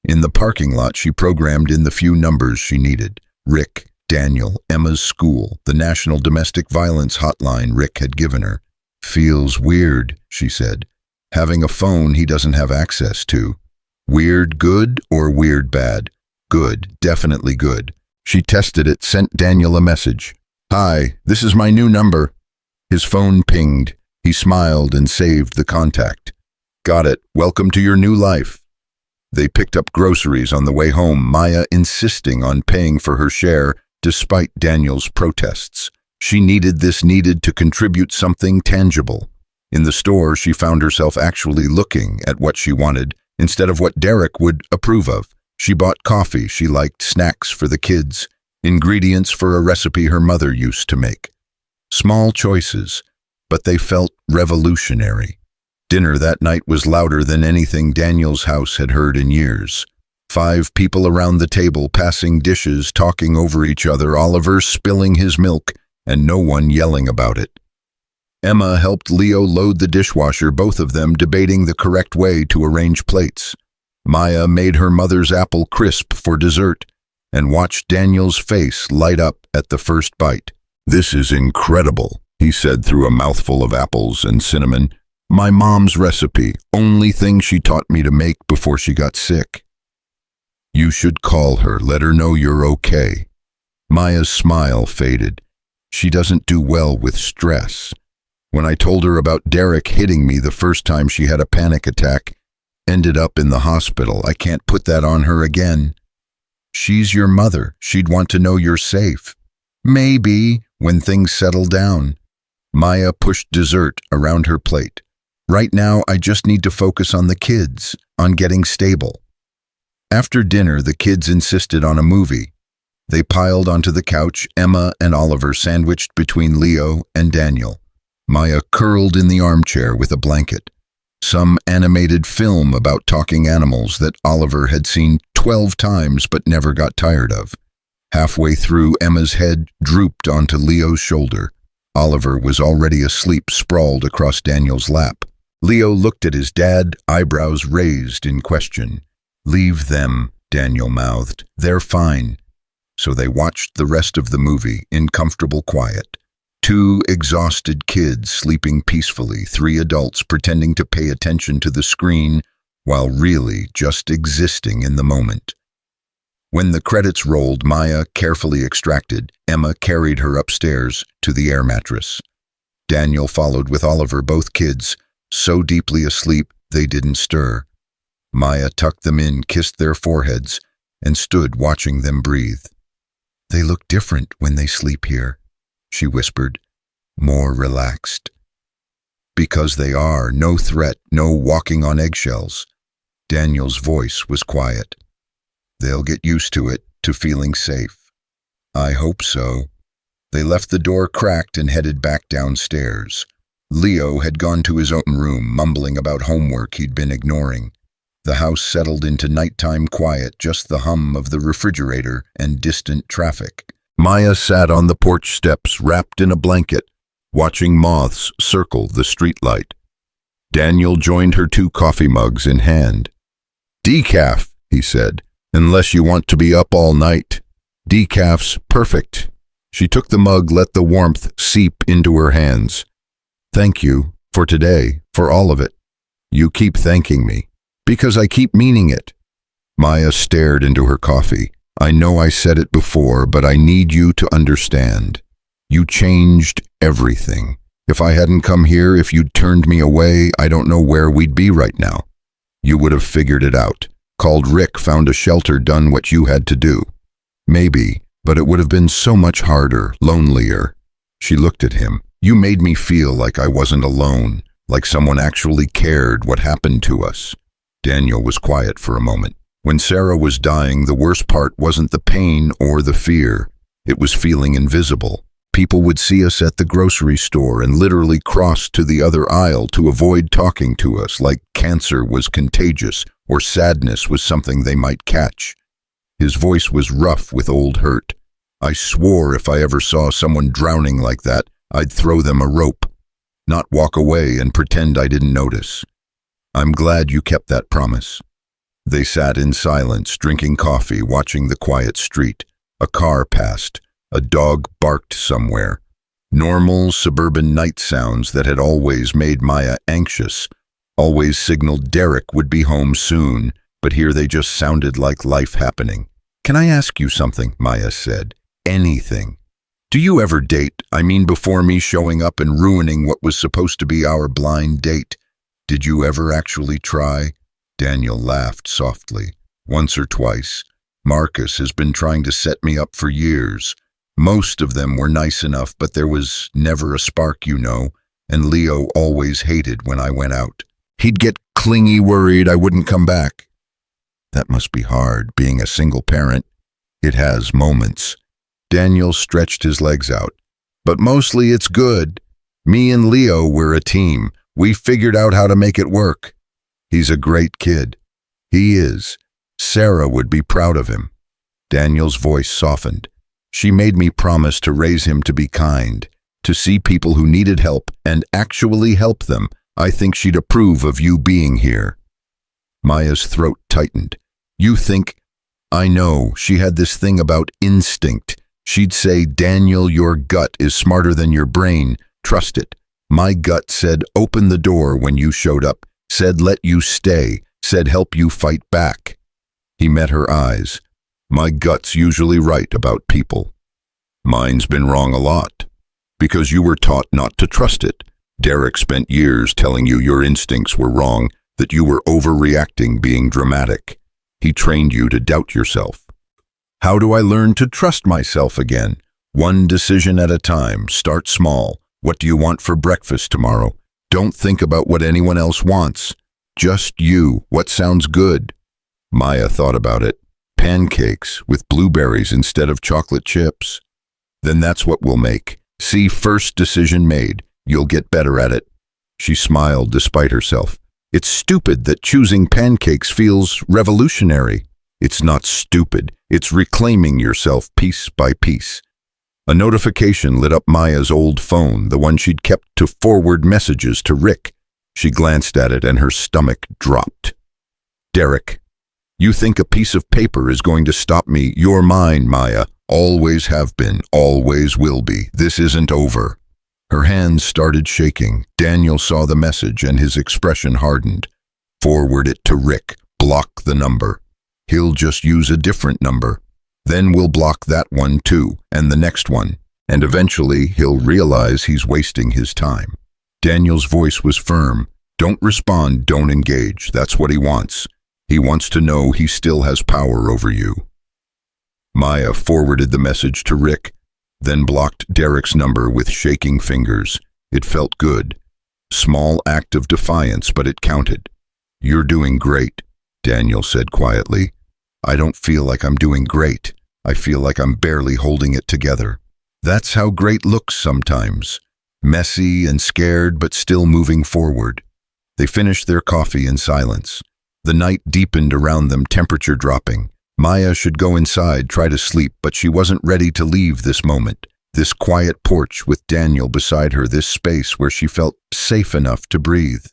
In the parking lot, she programmed in the few numbers she needed. Rick, Daniel, Emma's school, the National Domestic Violence hotline Rick had given her. "Feels weird," she said. "Having a phone he doesn't have access to." "Weird good or weird bad?" "Good, definitely good." She tested it, sent Daniel a message. "Hi, this is my new number." His phone pinged. He smiled and saved the contact. "Got it. Welcome to your new life." They picked up groceries on the way home, Maya insisting on paying for her share despite Daniel's protests. She needed to contribute something tangible. In the store, she found herself actually looking at what she wanted instead of what Derek would approve of. She bought coffee she liked, snacks for the kids, ingredients for a recipe her mother used to make. Small choices, but they felt revolutionary. Dinner that night was louder than anything Daniel's house had heard in years. 5 people around the table, passing dishes, talking over each other, Oliver spilling his milk, and no one yelling about it. Emma helped Leo load the dishwasher, both of them debating the correct way to arrange plates. Maya made her mother's apple crisp for dessert, and watched Daniel's face light up at the first bite. "This is incredible," he said through a mouthful of apples and cinnamon. "My mom's recipe, only thing she taught me to make before she got sick." "You should call her, let her know you're okay." Maya's smile faded. She doesn't do well with stress. When I told her about Derek hitting me the first time she had a panic attack, ended up in the hospital. I can't put that on her again. "She's your mother. She'd want to know you're safe." "Maybe, when things settle down." Maya pushed dessert around her plate. Right now, I just need to focus on the kids, on getting stable. After dinner, the kids insisted on a movie. They piled onto the couch, Emma and Oliver sandwiched between Leo and Daniel. Maya curled in the armchair with a blanket. Some animated film about talking animals that Oliver had seen 12 times but never got tired of. Halfway through, Emma's head drooped onto Leo's shoulder. Oliver was already asleep, sprawled across Daniel's lap. Leo looked at his dad, eyebrows raised in question. "Leave them," Daniel mouthed. "They're fine." So they watched the rest of the movie in comfortable quiet. Two exhausted kids sleeping peacefully, three adults pretending to pay attention to the screen while really just existing in the moment. When the credits rolled, Maya carefully extracted. Emma carried her upstairs to the air mattress. Daniel followed with Oliver, both kids so deeply asleep they didn't stir. Maya tucked them in, kissed their foreheads, and stood watching them breathe. "They look different when they sleep here," she whispered, more relaxed. "Because they are. No threat, no walking on eggshells." Daniel's voice was quiet. "They'll get used to it, to feeling safe." "I hope so." They left the door cracked and headed back downstairs. Leo had gone to his own room, mumbling about homework he'd been ignoring. The house settled into nighttime quiet, just the hum of the refrigerator and distant traffic. Maya sat on the porch steps, wrapped in a blanket, watching moths circle the streetlight. Daniel joined her, 2 coffee mugs in hand. "Decaf," he said, "unless you want to be up all night. Decaf's perfect." She took the mug, let the warmth seep into her hands. "Thank you, for today, for all of it. You keep thanking me. Because I keep meaning it." Maya stared into her coffee. "I know I said it before, but I need you to understand. You changed everything. If I hadn't come here, if you'd turned me away, I don't know where we'd be right now. You would have figured it out. Called Rick, found a shelter, done what you had to do. Maybe, but it would have been so much harder, lonelier." She looked at him. "You made me feel like I wasn't alone, like someone actually cared what happened to us." Daniel was quiet for a moment. When Sarah was dying, the worst part wasn't the pain or the fear. It was feeling invisible. People would see us at the grocery store and literally cross to the other aisle to avoid talking to us, like cancer was contagious or sadness was something they might catch. His voice was rough with old hurt. "I swore if I ever saw someone drowning like that, I'd throw them a rope, not walk away and pretend I didn't notice. I'm glad you kept that promise." They sat in silence, drinking coffee, watching the quiet street. A car passed. A dog barked somewhere. Normal suburban night sounds that had always made Maya anxious, always signaled Derek would be home soon, but here they just sounded like life happening. "Can I ask you something?" Maya said. "Anything. Do you ever date? I mean, before me showing up and ruining what was supposed to be our blind date. Did you ever actually try?" Daniel laughed softly. "Once or twice. Marcus has been trying to set me up for years. Most of them were nice enough, but there was never a spark, you know, and Leo always hated when I went out. He'd get clingy, worried I wouldn't come back." "That must be hard, being a single parent." "It has moments." Daniel stretched his legs out. "But mostly it's good. Me and Leo, we're a team. We figured out how to make it work. He's a great kid." "He is. Sarah would be proud of him." Daniel's voice softened. "She made me promise to raise him to be kind, to see people who needed help and actually help them. I think she'd approve of you being here." Maya's throat tightened. "You think—" "I know, she had this thing about instinct. She'd say, 'Daniel, your gut is smarter than your brain. Trust it.' My gut said, 'Open the door,' when you showed up. Said, 'Let you stay.' Said, 'Help you fight back.'" He met her eyes. "My gut's usually right about people. Mine's been wrong a lot. Because you were taught not to trust it. Derek spent years telling you your instincts were wrong, that you were overreacting, being dramatic. He trained you to doubt yourself. How do I learn to trust myself again? One decision at a time. Start small. What do you want for breakfast tomorrow? Don't think about what anyone else wants. Just you. What sounds good? Maya thought about it. Pancakes with blueberries instead of chocolate chips. Then that's what we'll make. See, first decision made. You'll get better at it. She smiled despite herself. It's stupid that choosing pancakes feels revolutionary. It's not stupid. It's reclaiming yourself piece by piece. A notification lit up Maya's old phone, the one she'd kept to forward messages to Rick. She glanced at it and her stomach dropped. Derek, you think a piece of paper is going to stop me? You're mine, Maya. Always have been, always will be. This isn't over. Her hands started shaking. Daniel saw the message and his expression hardened. Forward it to Rick. Block the number. He'll just use a different number. Then we'll block that one too, and the next one. And eventually he'll realize he's wasting his time. Daniel's voice was firm. Don't respond, don't engage. That's what he wants. He wants to know he still has power over you. Maya forwarded the message to Rick, then blocked Derek's number with shaking fingers. It felt good. Small act of defiance, but it counted. You're doing great, Daniel said quietly. I don't feel like I'm doing great. I feel like I'm barely holding it together. That's how great looks sometimes. Messy and scared, but still moving forward. They finished their coffee in silence. The night deepened around them, temperature dropping. Maya should go inside, try to sleep, but she wasn't ready to leave this moment. This quiet porch with Daniel beside her, this space where she felt safe enough to breathe.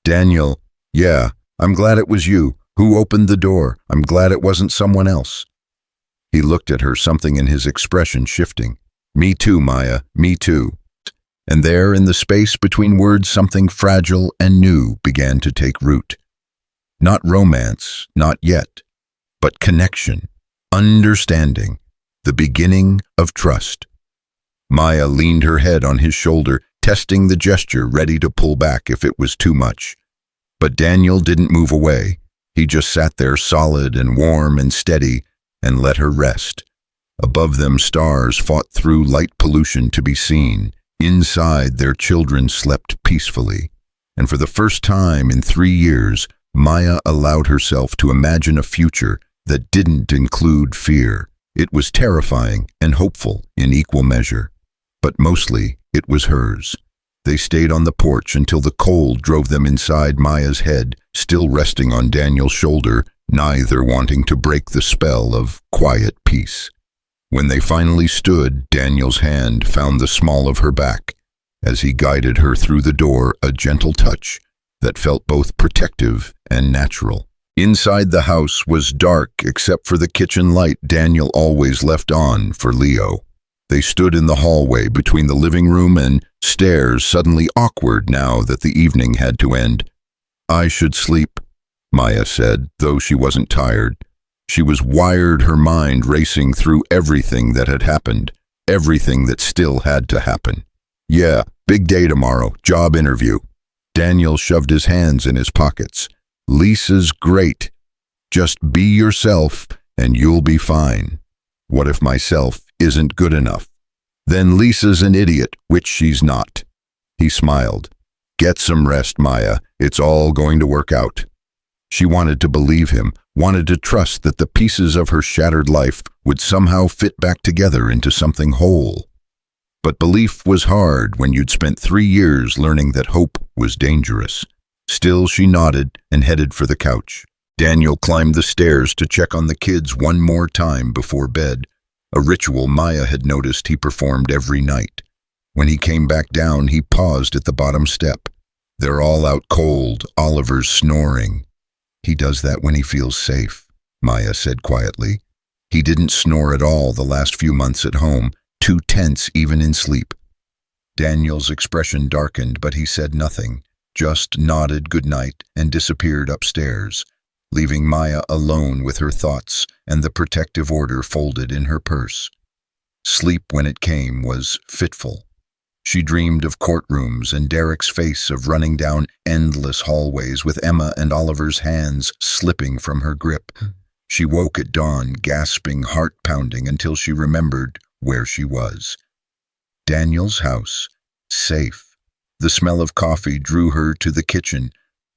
Daniel, yeah, I'm glad it was you. Who opened the door? I'm glad it wasn't someone else. He looked at her, something in his expression shifting. Me too, Maya, me too. And there, in the space between words, something fragile and new began to take root. Not romance, not yet, but connection, understanding, the beginning of trust. Maya leaned her head on his shoulder, testing the gesture, ready to pull back if it was too much. But Daniel didn't move away. He just sat there solid and warm and steady and let her rest. Above them, stars fought through light pollution to be seen. Inside, their children slept peacefully. And for the first time in 3 years, Maya allowed herself to imagine a future that didn't include fear. It was terrifying and hopeful in equal measure. But mostly, it was hers. They stayed on the porch until the cold drove them inside Maya's head, still resting on Daniel's shoulder, neither wanting to break the spell of quiet peace. When they finally stood, Daniel's hand found the small of her back. As he guided her through the door, a gentle touch that felt both protective and natural. Inside the house was dark except for the kitchen light Daniel always left on for Leo. They stood in the hallway between the living room and stairs, suddenly awkward now that the evening had to end. I should sleep, Maya said, though she wasn't tired. She was wired, her mind racing through everything that had happened, everything that still had to happen. Yeah, big day tomorrow, job interview. Daniel shoved his hands in his pockets. Lisa's great. Just be yourself and you'll be fine. What if myself isn't good enough? Then Lisa's an idiot, which she's not. He smiled. Get some rest, Maya. It's all going to work out. She wanted to believe him, wanted to trust that the pieces of her shattered life would somehow fit back together into something whole. But belief was hard when you'd spent 3 years learning that hope was dangerous. Still, she nodded and headed for the couch. Daniel climbed the stairs to check on the kids one more time before bed, a ritual Maya had noticed he performed every night. When he came back down, he paused at the bottom step. They're all out cold, Oliver's snoring. He does that when he feels safe, Maya said quietly. He didn't snore at all the last few months at home, too tense even in sleep. Daniel's expression darkened, but he said nothing, just nodded goodnight and disappeared upstairs, leaving Maya alone with her thoughts and the protective order folded in her purse. Sleep, when it came, was fitful. She dreamed of courtrooms and Derek's face, of running down endless hallways with Emma and Oliver's hands slipping from her grip. She woke at dawn, gasping, heart pounding, until she remembered where she was. Daniel's house, safe, The smell of coffee drew her to the kitchen,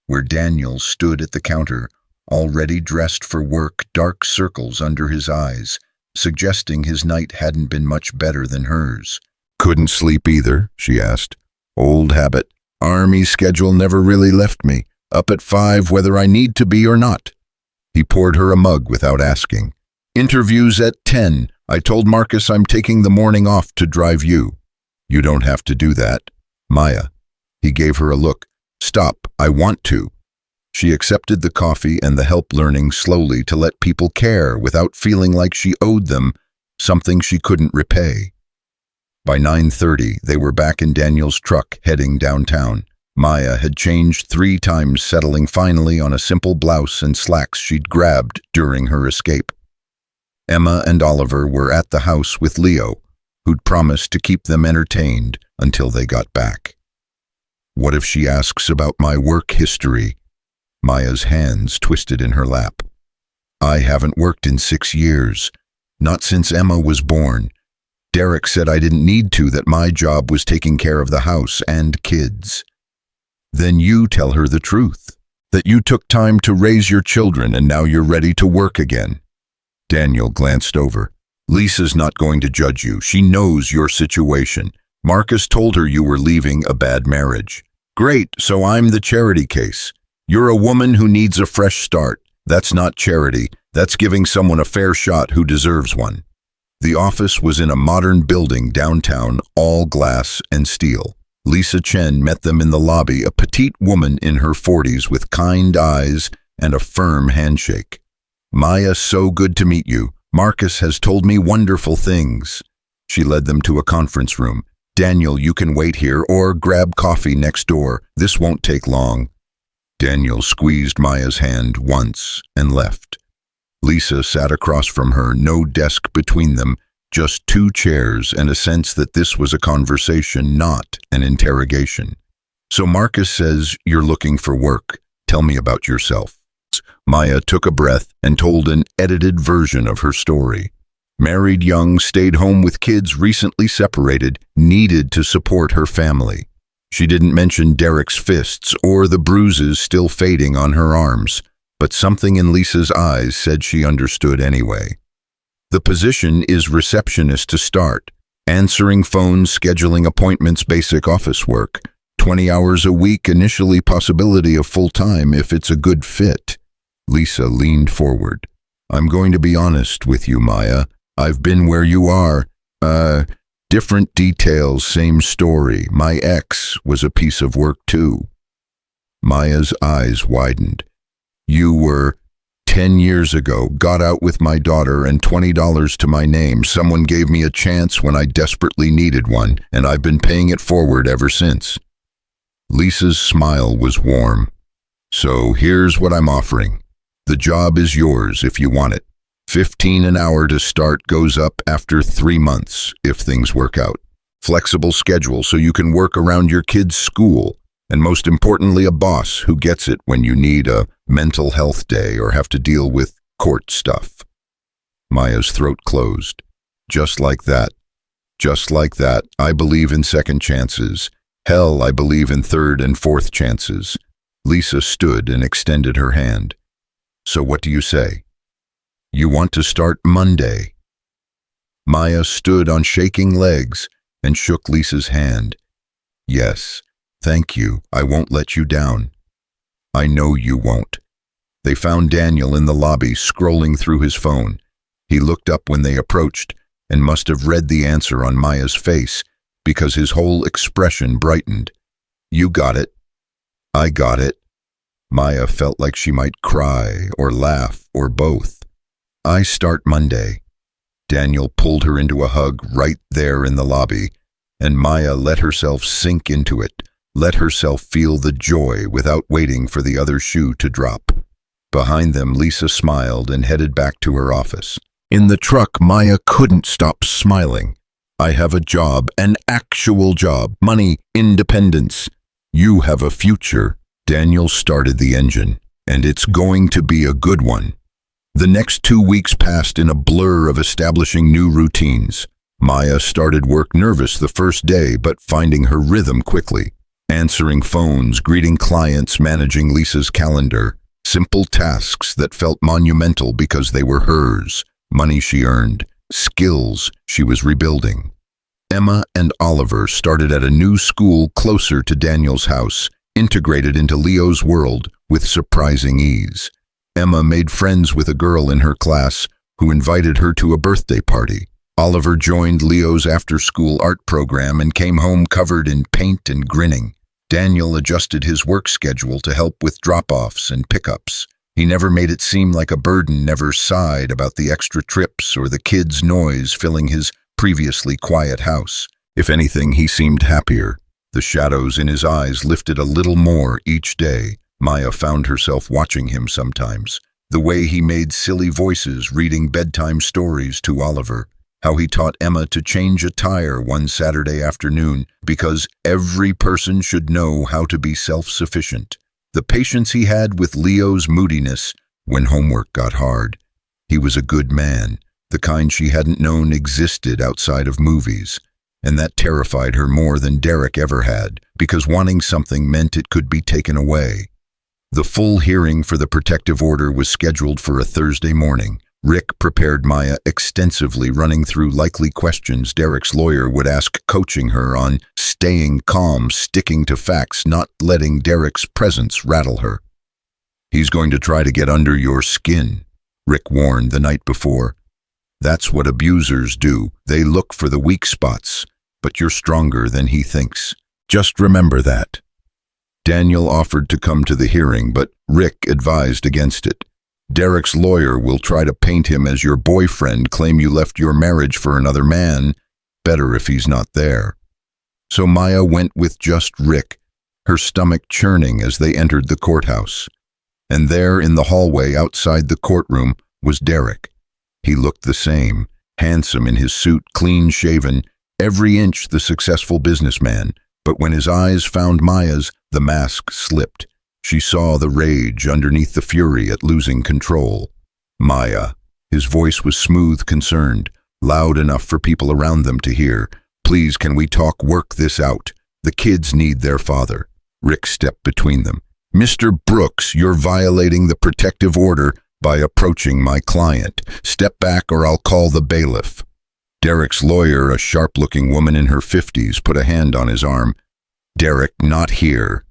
where Daniel stood at the counter, already dressed for work, dark circles under his eyes, suggesting his night hadn't been much better than hers. "Couldn't sleep either?" she asked. "Old habit. Army schedule never really left me. Up at 5 whether I need to be or not." He poured her a mug without asking. "Interviews at 10. I told Marcus I'm taking the morning off to drive you." "You don't have to do that, Maya." He gave her a look. "Stop, I want to." She accepted the coffee and the help, learning slowly to let people care without feeling like she owed them something she couldn't repay. By 9:30, they were back in Daniel's truck, heading downtown. Maya had changed 3 times, settling finally on a simple blouse and slacks she'd grabbed during her escape. Emma and Oliver were at the house with Leo, who'd promised to keep them entertained until they got back. "What if she asks about my work history?" Maya's hands twisted in her lap. "I haven't worked in 6 years, not since Emma was born. Derek said I didn't need to, that my job was taking care of the house and kids." "Then you tell her the truth, that you took time to raise your children and now you're ready to work again." Daniel glanced over. "Lisa's not going to judge you. She knows your situation. Marcus told her you were leaving a bad marriage." "Great, so I'm the charity case. You're a woman who needs a fresh start. That's not charity. That's giving someone a fair shot who deserves one." The office was in a modern building downtown, all glass and steel. Lisa Chen met them in the lobby, a petite woman in her 40s with kind eyes and a firm handshake. "Maya, so good to meet you. Marcus has told me wonderful things." She led them to a conference room. "Daniel, you can wait here or grab coffee next door. This won't take long." Daniel squeezed Maya's hand once and left. Lisa sat across from her, no desk between them, just 2 chairs and a sense that this was a conversation, not an interrogation. "So Marcus says you're looking for work. Tell me about yourself." Maya took a breath and told an edited version of her story. Married young, stayed home with kids, recently separated, needed to support her family. She didn't mention Derek's fists or the bruises still fading on her arms, but something in Lisa's eyes said she understood anyway. "The position is receptionist to start. Answering phones, scheduling appointments, basic office work. 20 hours a week, initially possibility of full-time if it's a good fit." Lisa leaned forward. "I'm going to be honest with you, Maya. I've been where you are. Different details, same story. My ex was a piece of work too." Maya's eyes widened. "You were 10 years ago, got out with my daughter and $20 to my name. Someone gave me a chance when I desperately needed one, and I've been paying it forward ever since." Lisa's smile was warm. "So here's what I'm offering. The job is yours if you want it. 15 an hour to start, goes up after 3 months if things work out. Flexible schedule so you can work around your kids' school. And most importantly, a boss who gets it when you need a mental health day or have to deal with court stuff." Maya's throat closed. "Just like that. Just like that. I believe in second chances. Hell, I believe in third and fourth chances." Lisa stood and extended her hand. "So what do you say? You want to start Monday?" Maya stood on shaking legs and shook Lisa's hand. "Yes, thank you. I won't let you down." "I know you won't." They found Daniel in the lobby, scrolling through his phone. He looked up when they approached and must have read the answer on Maya's face because his whole expression brightened. "You got it." "I got it." Maya felt like she might cry or laugh or both. "I start Monday." Daniel pulled her into a hug right there in the lobby, and Maya let herself sink into it, let herself feel the joy without waiting for the other shoe to drop. Behind them, Lisa smiled and headed back to her office. In the truck, Maya couldn't stop smiling. "I have a job, an actual job, money, independence. You have a future." Daniel started the engine, and it's going to be a good one. The next 2 weeks passed in a blur of establishing new routines. Maya started work nervous the first day, but finding her rhythm quickly. answering phones, greeting clients, managing Lisa's calendar. Simple tasks that felt monumental because they were hers, money she earned, skills she was rebuilding. Emma and Oliver started at a new school closer to Daniel's house, integrated into Leo's world with surprising ease. Emma made friends with a girl in her class who invited her to a birthday party. Oliver joined Leo's after-school art program and came home covered in paint and grinning. Daniel adjusted his work schedule to help with drop-offs and pickups. He never made it seem like a burden, never sighed about the extra trips or the kids' noise filling his previously quiet house. If anything, he seemed happier. The shadows in his eyes lifted a little more each day. Maya found herself watching him sometimes. The way he made silly voices reading bedtime stories to Oliver. How he taught Emma to change a tire one Saturday afternoon because every person should know how to be self-sufficient. The patience he had with Leo's moodiness when homework got hard. He was a good man, the kind she hadn't known existed outside of movies. And that terrified her more than Derek ever had, because wanting something meant it could be taken away. The full hearing for the protective order was scheduled for a Thursday morning. Rick prepared Maya extensively, running through likely questions Derek's lawyer would ask, coaching her on staying calm, sticking to facts, not letting Derek's presence rattle her. "He's going to try to get under your skin," Rick warned the night before. "That's what abusers do. They look for the weak spots, but you're stronger than he thinks. Just remember that." Daniel offered to come to the hearing, but Rick advised against it. "Derek's lawyer will try to paint him as your boyfriend, claim you left your marriage for another man. Better if he's not there." So Maya went with just Rick, her stomach churning as they entered the courthouse. And there in the hallway outside the courtroom was Derek. He looked the same, handsome in his suit, clean-shaven, every inch the successful businessman. But when his eyes found Maya's, the mask slipped. She saw the rage underneath the fury at losing control. "Maya." His voice was smooth, concerned, loud enough for people around them to hear. "Please, can we talk, work this out? The kids need their father." Rick stepped between them. "Mr. Brooks, you're violating the protective order by approaching my client. Step back or I'll call the bailiff." Derek's lawyer, a sharp-looking woman in her 50s, put a hand on his arm. "Derek, not here."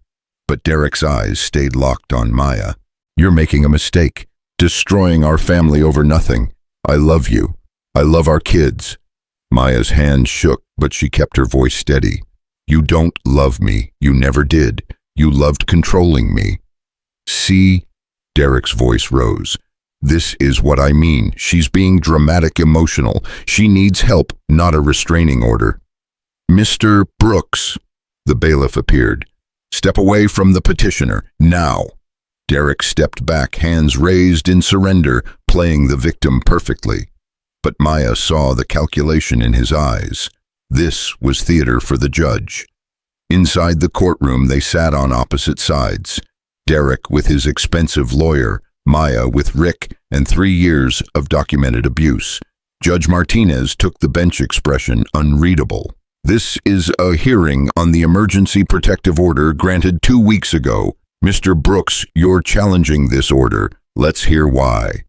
But Derek's eyes stayed locked on Maya. "You're making a mistake, destroying our family over nothing. I love you. I love our kids." Maya's hand shook, but she kept her voice steady. "You don't love me. You never did. You loved controlling me." "See?" Derek's voice rose. "This is what I mean. She's being dramatic, emotional. She needs help, not a restraining order." "Mr. Brooks." The bailiff appeared. "Step away from the petitioner, now." Derek stepped back, hands raised in surrender, playing the victim perfectly. But Maya saw the calculation in his eyes. This was theater for the judge. Inside the courtroom, they sat on opposite sides. Derek with his expensive lawyer, Maya with Rick and 3 years of documented abuse. Judge Martinez took the bench, expression unreadable. "This is a hearing on the emergency protective order granted 2 weeks ago. Mr. Brooks, you're challenging this order. Let's hear why."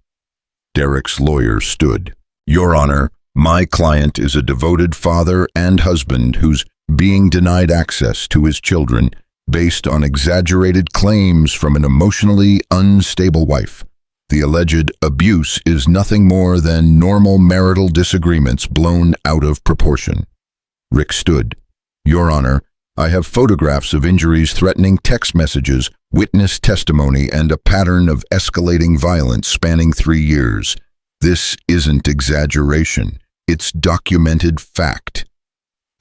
Derek's lawyer stood. "Your Honor, my client is a devoted father and husband who's being denied access to his children based on exaggerated claims from an emotionally unstable wife. The alleged abuse is nothing more than normal marital disagreements blown out of proportion." Rick stood. "Your Honor, I have photographs of injuries, threatening text messages, witness testimony, and a pattern of escalating violence spanning 3 years. This isn't exaggeration. It's documented fact."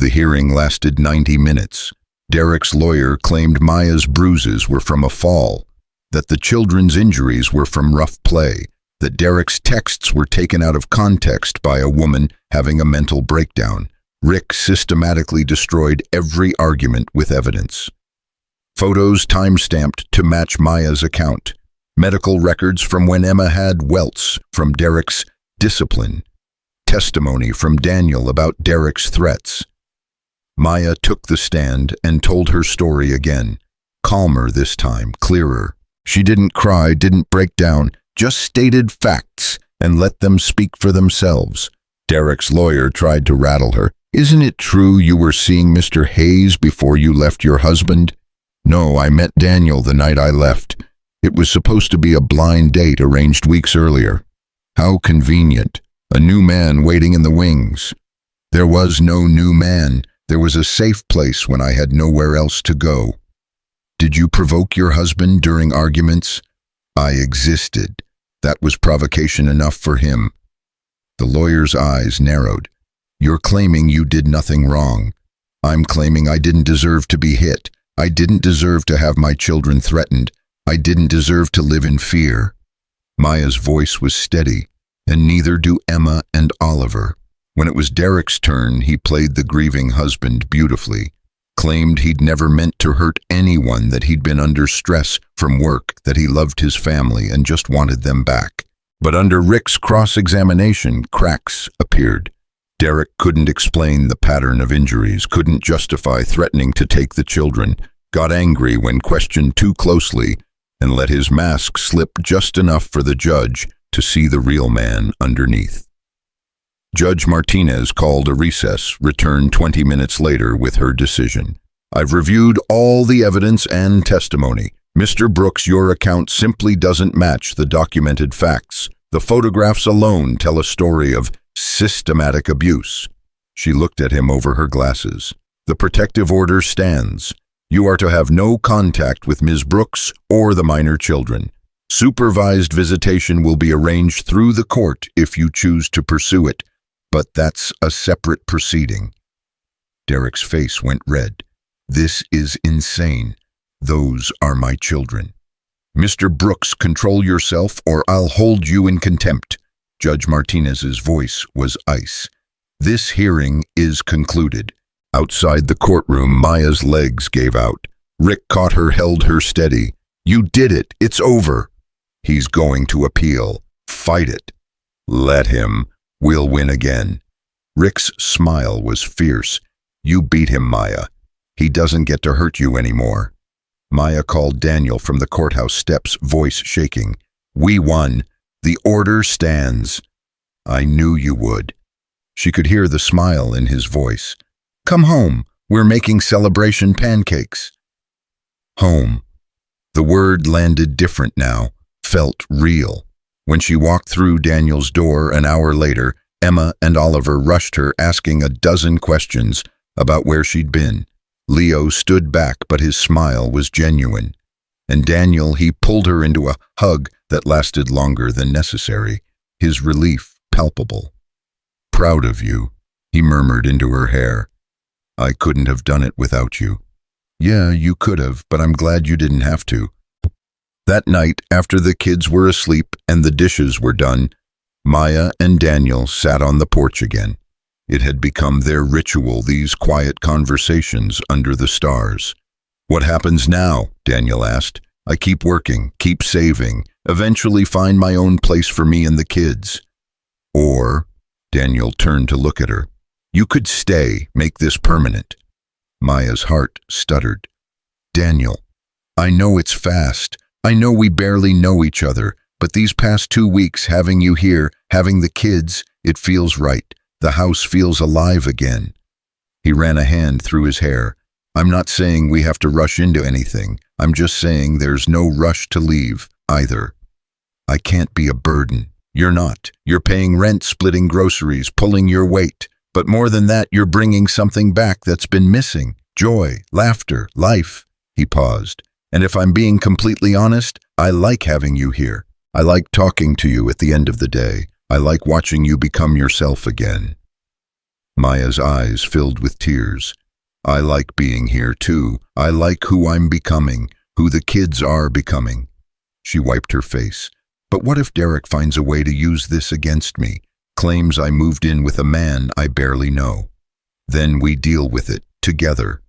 The hearing lasted 90 minutes. Derek's lawyer claimed Maya's bruises were from a fall, that the children's injuries were from rough play, that Derek's texts were taken out of context by a woman having a mental breakdown. Rick systematically destroyed every argument with evidence. Photos time-stamped to match Maya's account. Medical records from when Emma had welts from Derek's discipline. Testimony from Daniel about Derek's threats. Maya took the stand and told her story again. Calmer this time, clearer. She didn't cry, didn't break down, just stated facts and let them speak for themselves. Derek's lawyer tried to rattle her. Isn't it true you were seeing Mr. Hayes before you left your husband? No, I met Daniel the night I left. It was supposed to be a blind date arranged weeks earlier. How convenient. A new man waiting in the wings. There was no new man. There was a safe place when I had nowhere else to go. Did you provoke your husband during arguments? I existed. That was provocation enough for him. The lawyer's eyes narrowed. You're claiming you did nothing wrong. I'm claiming I didn't deserve to be hit. I didn't deserve to have my children threatened. I didn't deserve to live in fear. Maya's voice was steady, and neither do Emma and Oliver. When it was Derek's turn, he played the grieving husband beautifully, claimed he'd never meant to hurt anyone, that he'd been under stress from work, that he loved his family and just wanted them back. But under Rick's cross-examination, cracks appeared. Derek couldn't explain the pattern of injuries, couldn't justify threatening to take the children, got angry when questioned too closely, and let his mask slip just enough for the judge to see the real man underneath. Judge Martinez called a recess, returned 20 minutes later with her decision. I've reviewed all the evidence and testimony. Mr. Brooks, your account simply doesn't match the documented facts. The photographs alone tell a story of systematic abuse. She looked at him over her glasses. The protective order stands. You are to have no contact with Ms. Brooks or the minor children. Supervised visitation will be arranged through the court if you choose to pursue it, but that's a separate proceeding. Derek's face went red. This is insane. Those are my children. Mr. Brooks, control yourself or I'll hold you in contempt. Judge Martinez's voice was ice. This hearing is concluded. Outside the courtroom, Maya's legs gave out. Rick caught her, held her steady. You did it. It's over. He's going to appeal. Fight it. Let him. We'll win again. Rick's smile was fierce. You beat him, Maya. He doesn't get to hurt you anymore. Maya called Daniel from the courthouse steps, voice shaking. We won. The order stands. I knew you would. She could hear the smile in his voice. Come home. We're making celebration pancakes. Home. The word landed different now, felt real. When she walked through Daniel's door an hour later, Emma and Oliver rushed her, asking a dozen questions about where she'd been. Leo stood back, but his smile was genuine. And Daniel, he pulled her into a hug that lasted longer than necessary, his relief palpable. Proud of you, he murmured into her hair. I couldn't have done it without you. Yeah, you could have, but I'm glad you didn't have to. That night, after the kids were asleep and the dishes were done, Maya and Daniel sat on the porch again. It had become their ritual, these quiet conversations under the stars. What happens now? Daniel asked. I keep working, keep saving, eventually find my own place for me and the kids. Or, Daniel turned to look at her, you could stay, make this permanent. Maya's heart stuttered. Daniel, I know it's fast. I know we barely know each other, but these past 2 weeks, having you here, having the kids, it feels right. The house feels alive again. He ran a hand through his hair. I'm not saying we have to rush into anything. I'm just saying there's no rush to leave, either. I can't be a burden. You're not. You're paying rent, splitting groceries, pulling your weight. But more than that, you're bringing something back that's been missing. Joy, laughter, life. He paused. And if I'm being completely honest, I like having you here. I like talking to you at the end of the day. I like watching you become yourself again. Maya's eyes filled with tears. I like being here too. I like who I'm becoming, who the kids are becoming. She wiped her face. But what if Derek finds a way to use this against me? Claims I moved in with a man I barely know. Then we deal with it, together.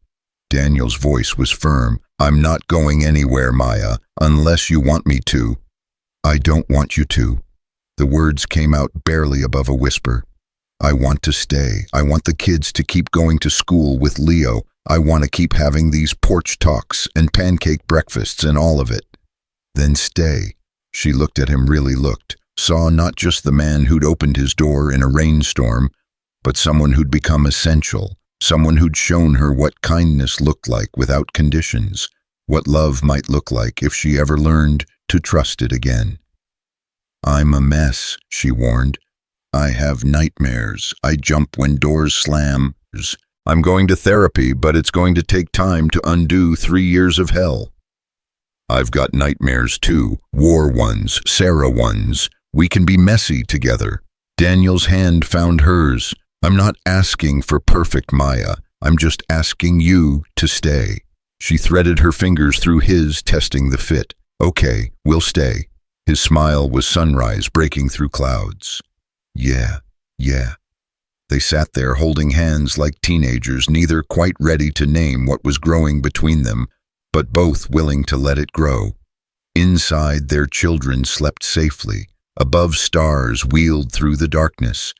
Daniel's voice was firm. I'm not going anywhere, Maya, unless you want me to. I don't want you to. The words came out barely above a whisper. I want to stay. I want the kids to keep going to school with Leo. I want to keep having these porch talks and pancake breakfasts and all of it. Then stay. She looked at him, really looked, saw not just the man who'd opened his door in a rainstorm, but someone who'd become essential, someone who'd shown her what kindness looked like without conditions, what love might look like if she ever learned to trust it again. I'm a mess, she warned. I have nightmares. I jump when doors slam. I'm going to therapy, but it's going to take time to undo 3 years of hell. I've got nightmares too, war ones, Sarah ones. We can be messy together. Daniel's hand found hers. I'm not asking for perfect, Maya. I'm just asking you to stay. She threaded her fingers through his, testing the fit. Okay, we'll stay. His smile was sunrise breaking through clouds. Yeah. They sat there holding hands like teenagers, neither quite ready to name what was growing between them, but both willing to let it grow. Inside, their children slept safely. Above, stars wheeled through the darkness.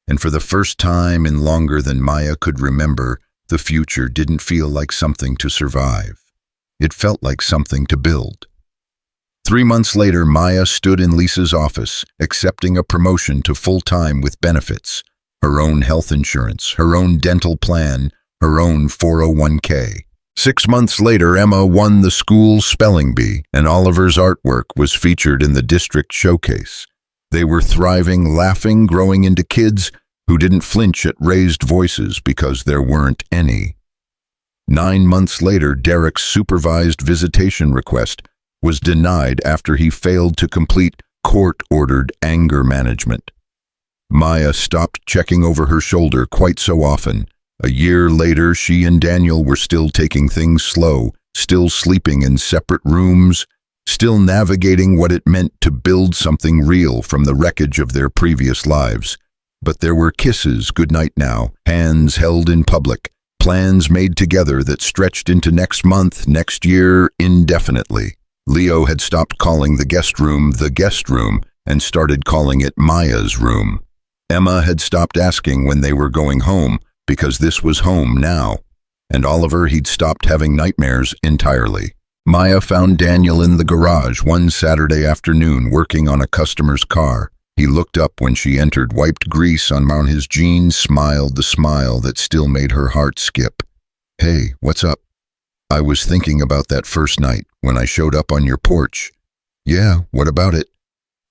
And for the first time in longer than Maya could remember, the future didn't feel like something to survive. It felt like something to build. 3 months later, Maya stood in Lisa's office, accepting a promotion to full-time with benefits, her own health insurance, her own dental plan, her own 401k. 6 months later, Emma won the school spelling bee, and Oliver's artwork was featured in the district showcase. They were thriving, laughing, growing into kids who didn't flinch at raised voices because there weren't any. 9 months later, Derek's supervised visitation request was denied after he failed to complete court-ordered anger management. Maya stopped checking over her shoulder quite so often. A year later, she and Daniel were still taking things slow, still sleeping in separate rooms, still navigating what it meant to build something real from the wreckage of their previous lives. But there were kisses goodnight now, hands held in public, plans made together that stretched into next month, next year, indefinitely. Leo had stopped calling the guest room and started calling it Maya's room. Emma had stopped asking when they were going home because this was home now. And Oliver, he'd stopped having nightmares entirely. Maya found Daniel in the garage one Saturday afternoon working on a customer's car. He looked up when she entered, wiped grease on his jeans, smiled the smile that still made her heart skip. Hey, what's up? I was thinking about that first night when I showed up on your porch. Yeah, what about it?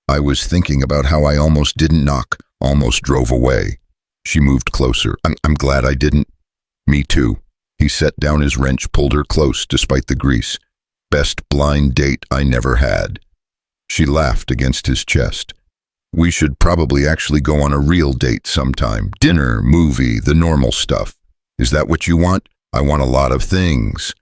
I was thinking about how I almost didn't knock, almost drove away. She moved closer. I'm glad I didn't. Me too. He set down his wrench, pulled her close despite the grease. Best blind date I never had. She laughed against his chest. We should probably actually go on a real date sometime. Dinner, movie, the normal stuff. Is that what you want? I want a lot of things.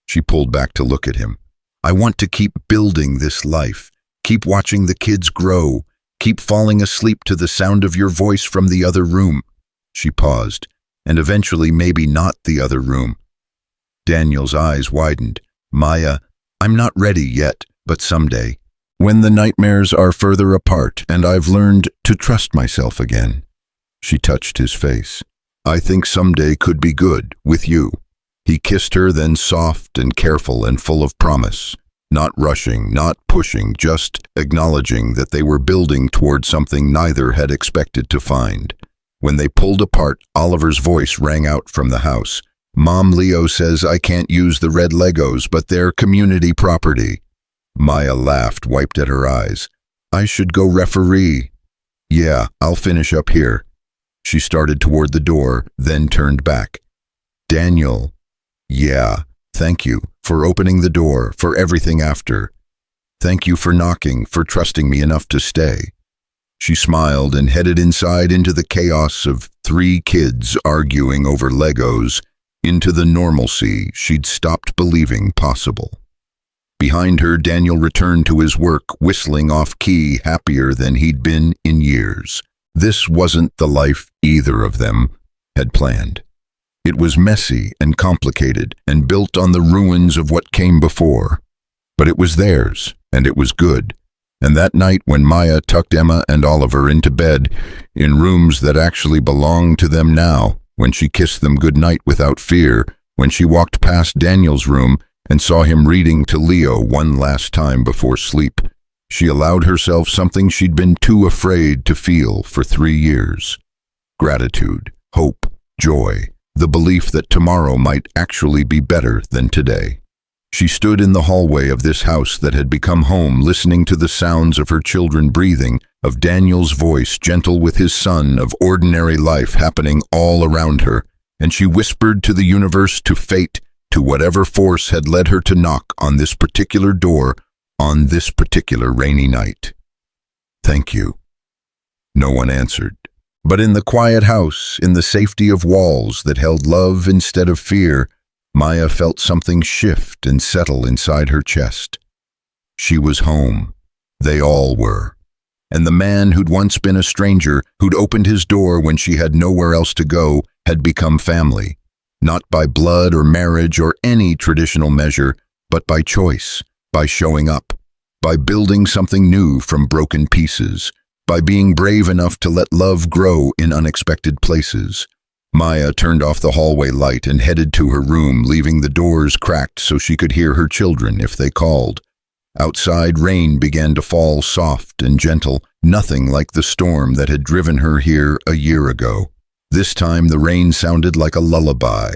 She pulled back to look at him. I want to keep building this life, keep watching the kids grow, keep falling asleep to the sound of your voice from the other room. She paused, and eventually maybe not the other room. Daniel's eyes widened. Maya, I'm not ready yet, but someday, when the nightmares are further apart and I've learned to trust myself again. She touched his face. I think someday could be good with you. He kissed her, then soft and careful and full of promise. Not rushing, not pushing, just acknowledging that they were building toward something neither had expected to find. When they pulled apart, Oliver's voice rang out from the house. Mom, Leo says I can't use the red Legos, but they're community property. Maya laughed, wiped at her eyes. I should go referee. Yeah, I'll finish up here. She started toward the door, then turned back. Daniel. Yeah, thank you for opening the door, for everything after. Thank you for knocking, for trusting me enough to stay. She smiled and headed inside into the chaos of 3 kids arguing over Legos, into the normalcy she'd stopped believing possible. Behind her, Daniel returned to his work, whistling off-key, happier than he'd been in years. This wasn't the life either of them had planned. It was messy and complicated and built on the ruins of what came before. But it was theirs, and it was good. And that night when Maya tucked Emma and Oliver into bed, in rooms that actually belonged to them now, when she kissed them goodnight without fear, when she walked past Daniel's room and saw him reading to Leo one last time before sleep, she allowed herself something she'd been too afraid to feel for 3 years. Gratitude, hope, joy, the belief that tomorrow might actually be better than today. She stood in the hallway of this house that had become home, listening to the sounds of her children breathing, of Daniel's voice gentle with his son, of ordinary life happening all around her, and she whispered to the universe, to fate, to whatever force had led her to knock on this particular door on this particular rainy night. Thank you. No one answered. But in the quiet house, in the safety of walls that held love instead of fear, Maya felt something shift and settle inside her chest. She was home. They all were. And the man who'd once been a stranger, who'd opened his door when she had nowhere else to go, had become family. Not by blood or marriage or any traditional measure, but by choice, by showing up, by building something new from broken pieces, by being brave enough to let love grow in unexpected places. Maya turned off the hallway light and headed to her room, leaving the doors cracked so she could hear her children if they called. Outside, rain began to fall, soft and gentle, nothing like the storm that had driven her here a year ago. This time the rain sounded like a lullaby,